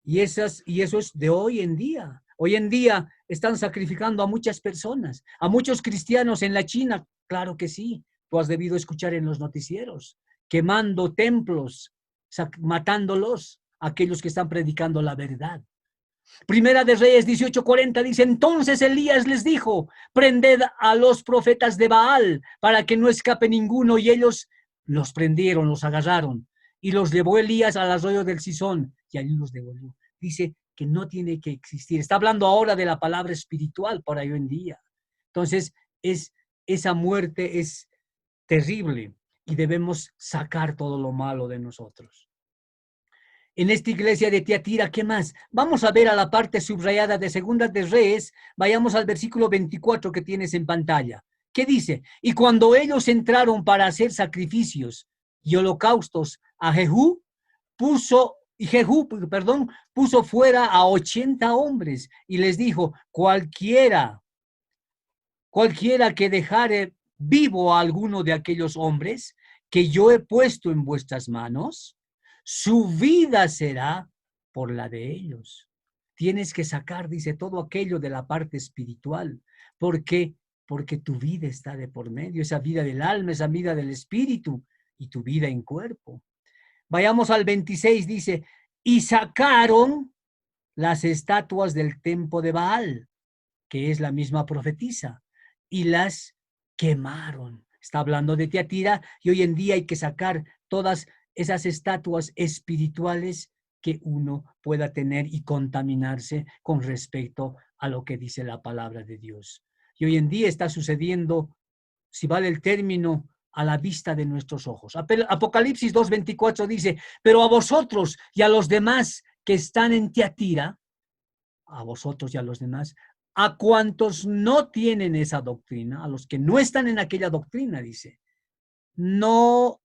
y eso es de hoy en día. Hoy en día están sacrificando a muchas personas, a muchos cristianos en la China, claro que sí, tú has debido escuchar en los noticieros, quemando templos, matándolos, aquellos que están predicando la verdad. Primera de Reyes 18:40 dice, entonces Elías les dijo, prended a los profetas de Baal para que no escape ninguno. Y ellos los prendieron, los agarraron y los llevó Elías al arroyo del Cisón y allí los devolvió. Dice que no tiene que existir. Está hablando ahora de la palabra espiritual para hoy en día. Entonces, esa muerte es terrible y debemos sacar todo lo malo de nosotros. En esta iglesia de Tiatira, ¿qué más? Vamos a ver a la parte subrayada de Segunda de Reyes, vayamos al versículo 24 que tienes en pantalla. ¿Qué dice? Y cuando ellos entraron para hacer sacrificios y holocaustos a Jehú, puso fuera a 80 hombres y les dijo, cualquiera que dejare vivo a alguno de aquellos hombres que yo he puesto en vuestras manos, su vida será por la de ellos. Tienes que sacar, dice, todo aquello de la parte espiritual. ¿Por qué? Porque tu vida está de por medio, esa vida del alma, esa vida del espíritu y tu vida en cuerpo. Vayamos al 26, dice, y sacaron las estatuas del templo de Baal, que es la misma profetisa, y las quemaron. Está hablando de Tiatira y hoy en día hay que sacar todas esas estatuas espirituales que uno pueda tener y contaminarse con respecto a lo que dice la palabra de Dios. Y hoy en día está sucediendo, si vale el término, a la vista de nuestros ojos. Apocalipsis 2:24 dice, pero a vosotros y a los demás que están en Tiatira, a vosotros y a los demás, a cuantos no tienen esa doctrina, a los que no están en aquella doctrina, dice, no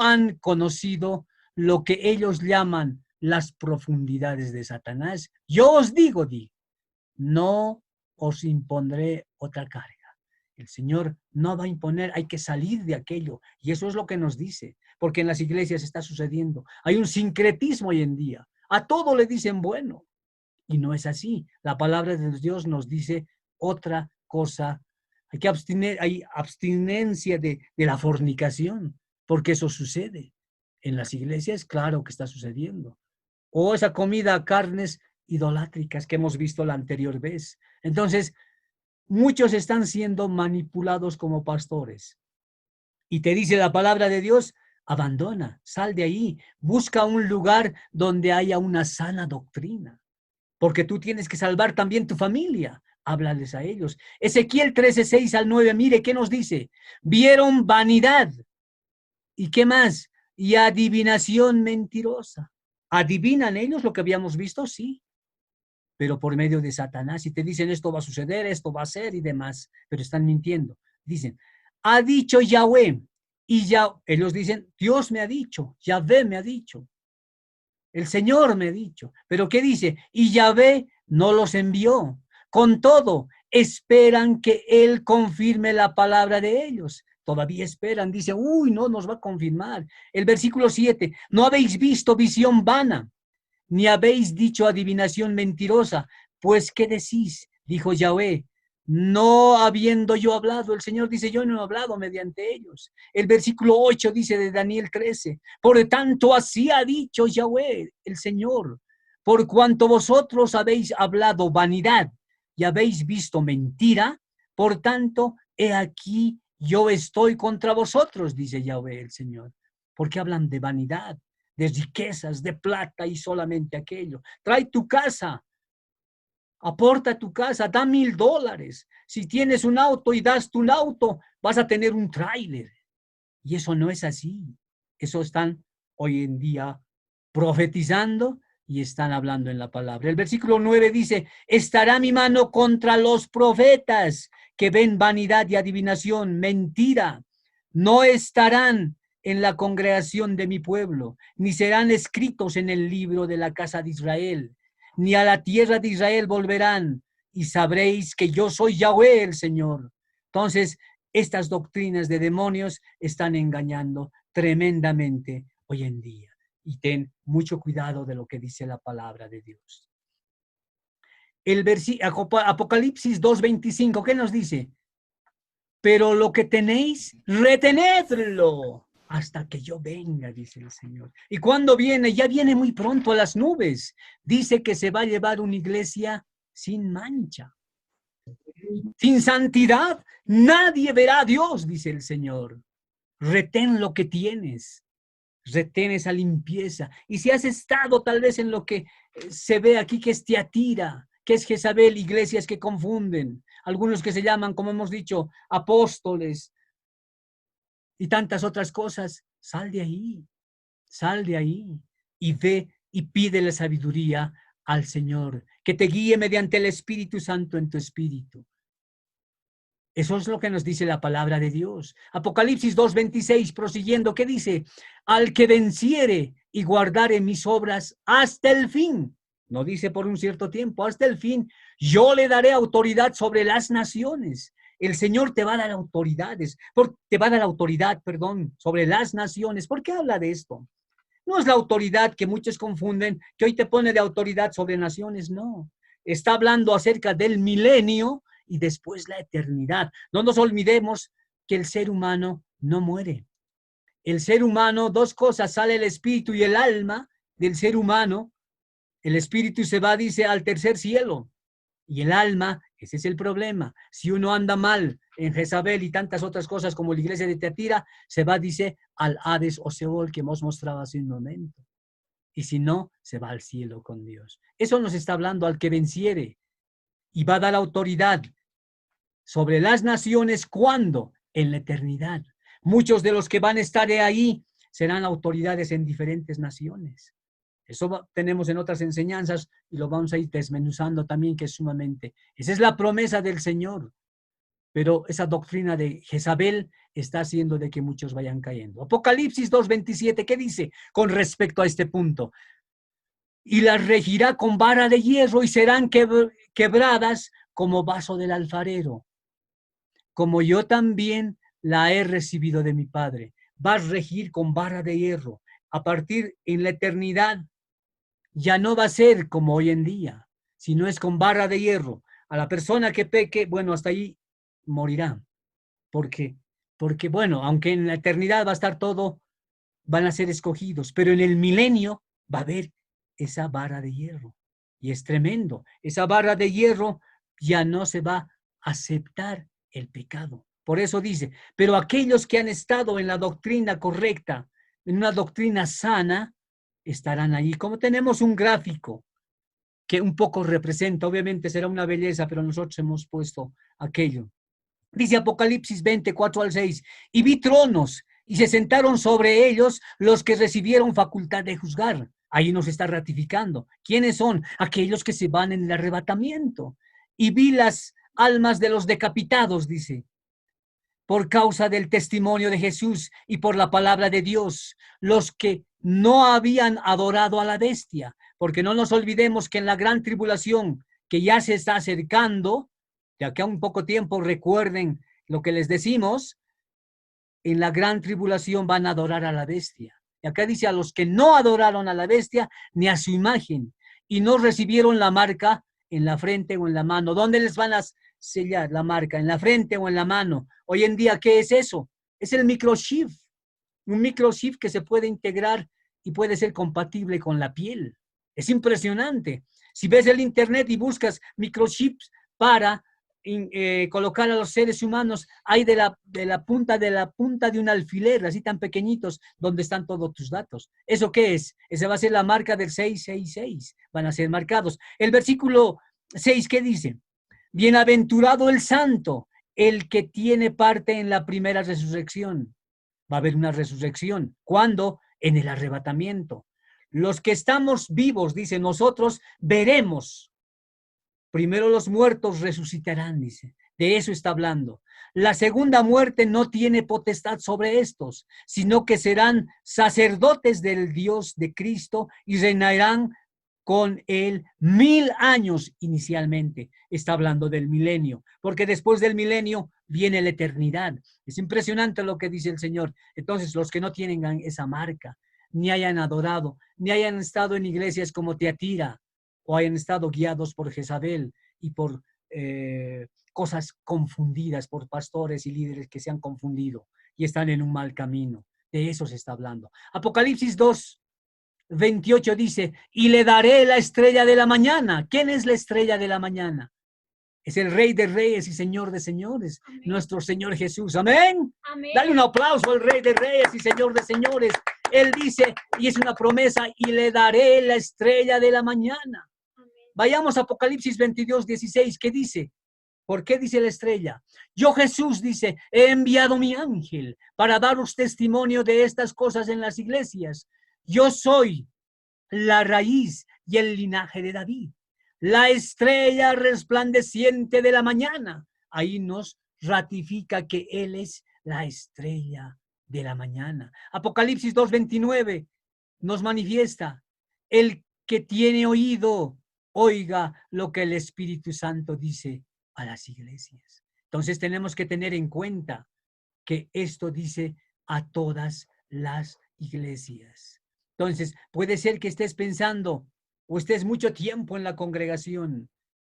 han conocido lo que ellos llaman las profundidades de Satanás. Yo os digo, no os impondré otra carga. El Señor no va a imponer, hay que salir de aquello. Y eso es lo que nos dice, porque en las iglesias está sucediendo. Hay un sincretismo hoy en día. A todo le dicen bueno. Y no es así. La palabra de Dios nos dice otra cosa. Hay abstinencia de la fornicación, porque eso sucede. En las iglesias, claro que está sucediendo. O esa comida a carnes idolátricas que hemos visto la anterior vez. Entonces, muchos están siendo manipulados como pastores. Y te dice la palabra de Dios, abandona, sal de ahí, busca un lugar donde haya una sana doctrina. Porque tú tienes que salvar también tu familia. Háblales a ellos. Ezequiel 13:6-9, mire qué nos dice. Vieron vanidad. ¿Y qué más? Y adivinación mentirosa. ¿Adivinan ellos lo que habíamos visto? Sí. Pero por medio de Satanás. Y te dicen esto va a suceder, esto va a ser y demás. Pero están mintiendo. Dicen, ha dicho Yahweh. Y ya, ellos dicen, Dios me ha dicho, Yahvé me ha dicho. El Señor me ha dicho. Pero ¿qué dice? Y Yahvé no los envió. Con todo, esperan que Él confirme la palabra de ellos. Todavía esperan. Dice, uy, no nos va a confirmar. El versículo 7. No habéis visto visión vana, ni habéis dicho adivinación mentirosa. Pues, ¿qué decís? Dijo Yahvé. No habiendo yo hablado, el Señor dice, yo no he hablado mediante ellos. El versículo 8 dice de Daniel 13, por tanto así ha dicho Yahvé, el Señor, por cuanto vosotros habéis hablado vanidad y habéis visto mentira, por tanto, he aquí yo estoy contra vosotros, dice Yahvé, el Señor. Porque hablan de vanidad, de riquezas, de plata y solamente aquello. Trae tu casa. Aporta tu casa, da $1,000. Si tienes un auto y das tu auto, vas a tener un tráiler. Y eso no es así. Eso están hoy en día profetizando y están hablando en la palabra. El versículo 9 dice, estará mi mano contra los profetas que ven vanidad y adivinación, mentira. No estarán en la congregación de mi pueblo, ni serán escritos en el libro de la casa de Israel. Ni a la tierra de Israel volverán, y sabréis que yo soy Yahweh el Señor. Entonces, estas doctrinas de demonios están engañando tremendamente hoy en día. Y ten mucho cuidado de lo que dice la palabra de Dios. El Apocalipsis 2:25, ¿qué nos dice? Pero lo que tenéis, retenedlo. hasta que yo venga, dice el Señor. Y cuando viene, ya viene muy pronto a las nubes. Dice que se va a llevar una iglesia sin mancha, sin santidad. Nadie verá a Dios, dice el Señor. Retén lo que tienes. Retén esa limpieza. Y si has estado tal vez en lo que se ve aquí, que es Tiatira, que es Jezabel, iglesias que confunden, algunos que se llaman, como hemos dicho, apóstoles y tantas otras cosas, sal de ahí y ve y pide la sabiduría al Señor, que te guíe mediante el Espíritu Santo en tu espíritu. Eso es lo que nos dice la palabra de Dios. Apocalipsis 2:26, prosiguiendo, ¿qué dice? Al que venciere y guardare mis obras hasta el fin, no dice por un cierto tiempo, hasta el fin, yo le daré autoridad sobre las naciones. El Señor te va a dar autoridades, te va a dar autoridad, perdón, sobre las naciones. ¿Por qué habla de esto? No es la autoridad que muchos confunden, que hoy te pone de autoridad sobre naciones, no. Está hablando acerca del milenio y después la eternidad. No nos olvidemos que el ser humano no muere. El ser humano, dos cosas, sale el espíritu y el alma del ser humano. El espíritu se va, dice, al tercer cielo. Y el alma, ese es el problema. Si uno anda mal en Jezabel y tantas otras cosas como la iglesia de Tiatira, se va, dice, al Hades o Seol que hemos mostrado hace un momento. Y si no, se va al cielo con Dios. Eso nos está hablando al que venciere y va a dar autoridad sobre las naciones. ¿Cuándo? En la eternidad. Muchos de los que van a estar ahí serán autoridades en diferentes naciones. Eso tenemos en otras enseñanzas y lo vamos a ir desmenuzando también, que es sumamente. Esa es la promesa del Señor. Pero esa doctrina de Jezabel está haciendo de que muchos vayan cayendo. Apocalipsis 2:27, ¿qué dice con respecto a este punto? Y las regirá con vara de hierro y serán quebradas como vaso del alfarero, como yo también la he recibido de mi Padre. Vas a regir con vara de hierro. A partir en la eternidad ya no va a ser como hoy en día, sino es con vara de hierro. A la persona que peque, bueno, hasta ahí morirá. Porque, bueno, aunque en la eternidad va a estar todo, van a ser escogidos, pero en el milenio va a haber esa vara de hierro. Y es tremendo. Esa vara de hierro ya no se va a aceptar el pecado. Por eso dice, pero aquellos que han estado en la doctrina correcta, en una doctrina sana, estarán ahí. Como tenemos un gráfico que un poco representa, obviamente será una belleza, pero nosotros hemos puesto aquello. Dice Apocalipsis 24-6, y vi tronos y se sentaron sobre ellos los que recibieron facultad de juzgar. Ahí nos está ratificando. ¿Quiénes son? Aquellos que se van en el arrebatamiento. Y vi las almas de los decapitados, dice, por causa del testimonio de Jesús y por la palabra de Dios, los que no habían adorado a la bestia, porque no nos olvidemos que en la gran tribulación que ya se está acercando, de acá a un poco tiempo, recuerden lo que les decimos, en la gran tribulación van a adorar a la bestia. Y acá dice a los que no adoraron a la bestia ni a su imagen y no recibieron la marca en la frente o en la mano. ¿Dónde les van a sellar la marca? ¿En la frente o en la mano? Hoy en día, ¿qué es eso? Es el microchip. Un microchip que se puede integrar y puede ser compatible con la piel. Es impresionante. Si ves el internet y buscas microchips para colocar a los seres humanos, hay de la punta de un alfiler, así tan pequeñitos, donde están todos tus datos. ¿Eso qué es? Esa va a ser la marca del 666. Van a ser marcados. El versículo 6, ¿qué dice? Bienaventurado el santo, el que tiene parte en la primera resurrección. Va a haber una resurrección. ¿Cuándo? En el arrebatamiento. Los que estamos vivos, dice, nosotros veremos. Primero los muertos resucitarán, dice. De eso está hablando. La segunda muerte no tiene potestad sobre estos, sino que serán sacerdotes del Dios de Cristo y reinarán con él 1000 años inicialmente. Está hablando del milenio, porque después del milenio viene la eternidad. Es impresionante lo que dice el Señor. Entonces, los que no tienen esa marca, ni hayan adorado, ni hayan estado en iglesias como Tiatira, o hayan estado guiados por Jezabel y por cosas confundidas, por pastores y líderes que se han confundido y están en un mal camino. De eso se está hablando. Apocalipsis 2:28 dice, y le daré la estrella de la mañana. ¿Quién es la estrella de la mañana? Es el Rey de Reyes y Señor de Señores, amén. Nuestro Señor Jesús. Amén. Amén. Dale un aplauso al Rey de Reyes y Señor de Señores. Él dice, y es una promesa, y le daré la estrella de la mañana. Amén. Vayamos a Apocalipsis 22:16, ¿qué dice? ¿Por qué dice la estrella? Yo, Jesús, dice, he enviado mi ángel para daros testimonio de estas cosas en las iglesias. Yo soy la raíz y el linaje de David, la estrella resplandeciente de la mañana. Ahí nos ratifica que Él es la estrella de la mañana. Apocalipsis 2:29 nos manifiesta, el que tiene oído, oiga lo que el Espíritu Santo dice a las iglesias. Entonces tenemos que tener en cuenta que esto dice a todas las iglesias. Entonces puede ser que estés pensando o estés mucho tiempo en la congregación,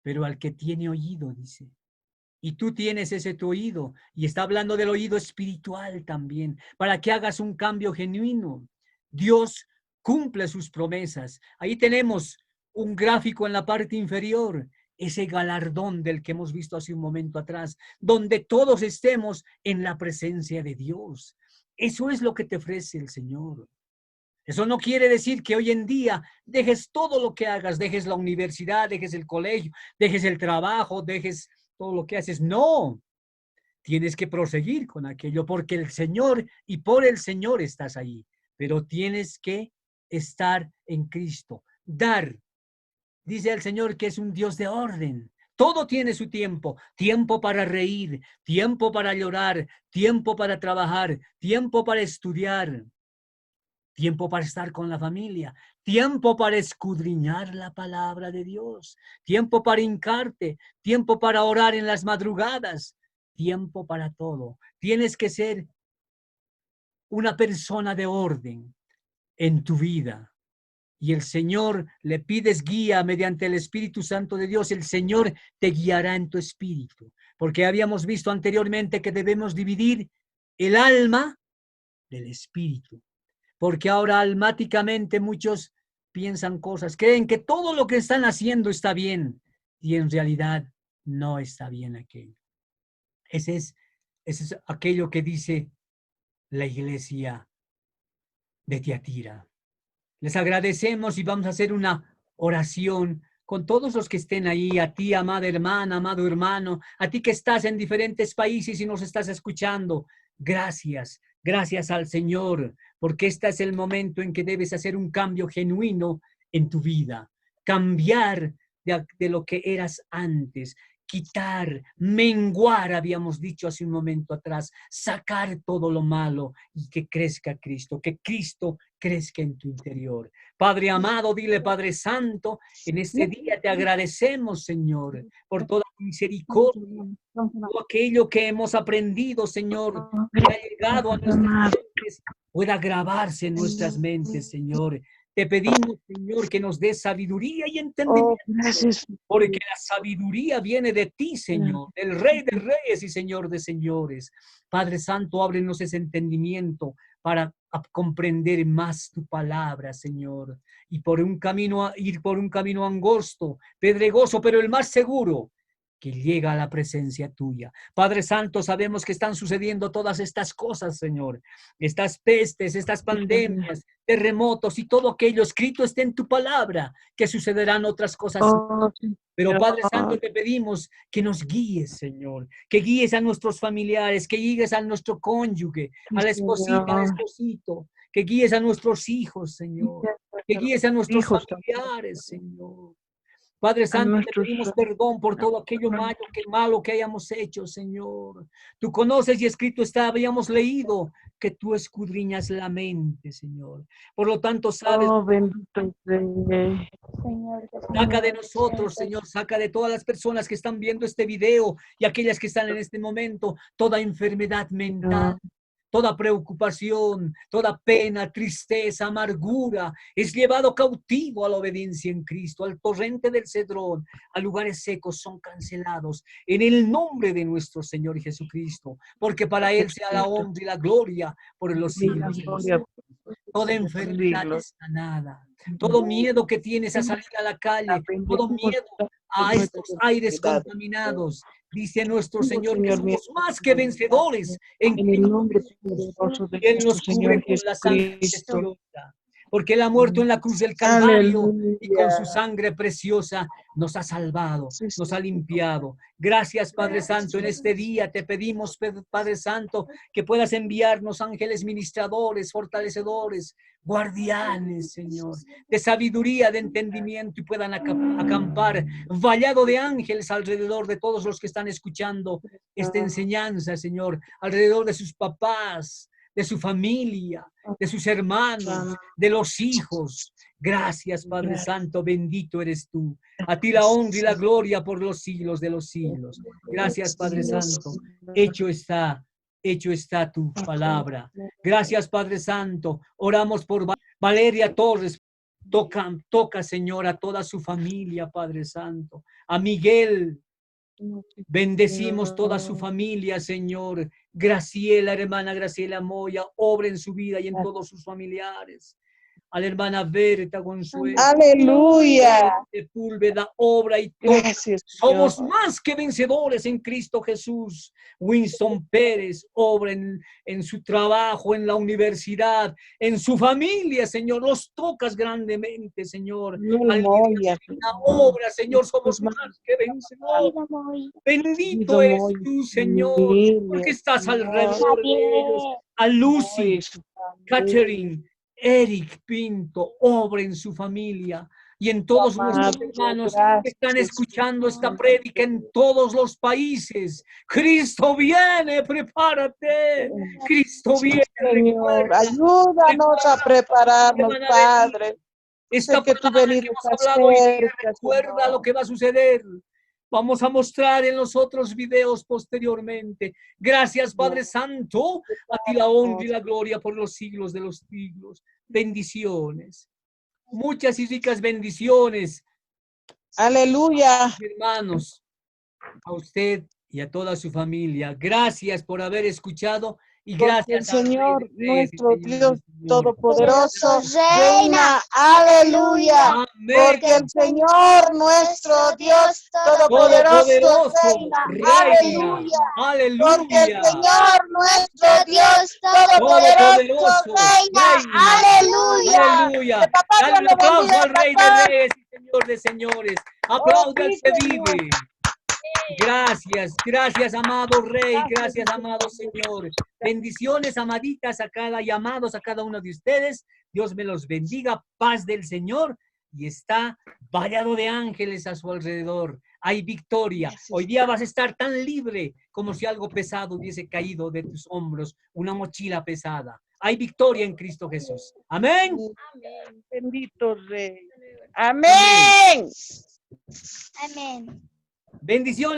pero al que tiene oído, dice. Y tú tienes ese tu oído, y está hablando del oído espiritual también, para que hagas un cambio genuino. Dios cumple sus promesas. Ahí tenemos un gráfico en la parte inferior, ese galardón del que hemos visto hace un momento atrás, donde todos estemos en la presencia de Dios. Eso es lo que te ofrece el Señor. Eso no quiere decir que hoy en día dejes todo lo que hagas, dejes la universidad, dejes el colegio, dejes el trabajo, dejes todo lo que haces. No, tienes que proseguir con aquello porque el Señor y por el Señor estás ahí, pero tienes que estar en Cristo. Dar. Dice el Señor que es un Dios de orden. Todo tiene su tiempo. Tiempo para reír, tiempo para llorar, tiempo para trabajar, tiempo para estudiar, tiempo para estar con la familia, tiempo para escudriñar la palabra de Dios, tiempo para hincarte, tiempo para orar en las madrugadas, tiempo para todo. Tienes que ser una persona de orden en tu vida. Y el Señor le pides guía mediante el Espíritu Santo de Dios, el Señor te guiará en tu espíritu. Porque habíamos visto anteriormente que debemos dividir el alma del espíritu. Porque ahora almáticamente muchos piensan cosas, creen que todo lo que están haciendo está bien y en realidad no está bien aquello. Ese es aquello que dice la iglesia de Tiatira. Les agradecemos y vamos a hacer una oración con todos los que estén ahí, a ti, amada hermana, amado hermano, a ti que estás en diferentes países y nos estás escuchando. Gracias, gracias al Señor, porque este es el momento en que debes hacer un cambio genuino en tu vida, cambiar de lo que eras antes, quitar, menguar, habíamos dicho hace un momento atrás, sacar todo lo malo y que crezca Cristo, que Cristo crezca en tu interior. Padre amado, dile Padre Santo, en este día te agradecemos, Señor, por toda tu misericordia, todo aquello que hemos aprendido, Señor, que ha llegado a nuestras mentes, pueda grabarse en nuestras mentes, Señor. Te pedimos, Señor, que nos des sabiduría y entendimiento, porque la sabiduría viene de ti, Señor, del Rey de Reyes y Señor de Señores. Padre Santo, ábrenos ese entendimiento para comprender más tu palabra, Señor, y ir por un camino angosto, pedregoso, pero el más seguro, que llega a la presencia tuya. Padre Santo, sabemos que están sucediendo todas estas cosas, Señor. Estas pestes, estas pandemias, terremotos y todo aquello escrito está en tu palabra, que sucederán otras cosas. Pero Padre Santo, te pedimos que nos guíes, Señor, que guíes a nuestros familiares, que guíes a nuestro cónyuge, a la esposita, al esposito, que guíes a nuestros hijos, Señor, que guíes a nuestros familiares, Señor. Padre Santo, te pedimos perdón por todo aquello malo que hayamos hecho, Señor. Tú conoces y escrito está, habíamos leído que tú escudriñas la mente, Señor. Por lo tanto, sabes, saca de nosotros, Señor, saca de todas las personas que están viendo este video y aquellas que están en este momento, toda enfermedad mental, toda preocupación, toda pena, tristeza, amargura, es llevado cautivo a la obediencia en Cristo, al torrente del Cedrón, a lugares secos son cancelados en el nombre de nuestro Señor Jesucristo, porque para Él sea la honra y la gloria por los siglos de los siglos. Toda enfermedad es sanada. Todo miedo que tienes a salir a la calle, todo miedo a estos aires contaminados, dice nuestro Señor que somos más que vencedores en En el nombre poderoso de y Él nos nuestro cubre Señor con la sangre Jesucristo. preciosa, porque Él ha muerto en la cruz del Calvario y con su Aleluya. sangre preciosa nos ha salvado, Sí, sí. nos ha limpiado. Gracias, Padre Santo, en este día te pedimos, Padre Santo, que puedas enviarnos ángeles ministradores, fortalecedores, guardianes, Señor, de sabiduría, de entendimiento y puedan acampar vallado de ángeles alrededor de todos los que están escuchando esta enseñanza, Señor, alrededor de sus papás, de su familia, de sus hermanos, de los hijos. Gracias, Padre Santo, bendito eres tú. A ti la honra y la gloria por los siglos de los siglos. Gracias, Padre Santo. Hecho está tu palabra. Gracias, Padre Santo. Oramos por Valeria Torres. Toca, Señor, a toda su familia, Padre Santo. A Miguel, bendecimos toda su familia, Señor. Graciela, hermana Graciela Moya, obra en su vida y en todos sus familiares. A la hermana Berta Consuelo, Aleluya. Sepúlveda, obra y toca. Gracias, Señor. Somos más que vencedores en Cristo Jesús. Winston Pérez, obra en su trabajo, en la universidad, en su familia, Señor. Los tocas grandemente, Señor. Aleluya. La obra, Señor, somos más que vencedores. Bendito es tú, Señor, porque estás alrededor de ellos. A Lucy, Catherine, Eric Pinto, obra en su familia y en todos nuestros hermanos que están escuchando esta prédica en todos los países. Cristo viene, prepárate. Cristo viene. Señor, ayúdanos a prepararnos, Padre. Esta Sé que tu palabra que venida hemos está hablado hoy día cerca, recuerda Señor. lo que va a suceder. Vamos a mostrar en los otros videos posteriormente. Gracias, Padre Santo. A ti la honra y la gloria por los siglos de los siglos. Bendiciones. Muchas y ricas bendiciones. Aleluya. Hermanos, a usted y a toda su familia. Gracias por haber escuchado y Porque gracias el Señor, al Rey de Reyes y nuestro Señor de Dios Señores. Todopoderoso, reina. aleluya. Amén. Porque el Señor, nuestro Dios Todopoderoso, Todopoderoso, reina. Aleluya. Porque el Aleluya. Señor, nuestro Dios Todopoderoso, Todopoderoso, reina. reina. Aleluya. Aleluya. Que papá Dale un Dios lo aplauso bendiga, al Rey de papá. Reyes y Señor de Señores. Aplaude al sí, que Señor. vive. Gracias, amado Rey, gracias, amado Señor. Bendiciones, amaditas, a cada y amados, a cada uno de ustedes. Dios me los bendiga, paz del Señor. Y está vallado de ángeles a su alrededor. Hay victoria. Hoy día vas a estar tan libre como si algo pesado hubiese caído de tus hombros, una mochila pesada. Hay victoria en Cristo Jesús. Amén. Bendito Rey. Amén. Amén. Bendiciones.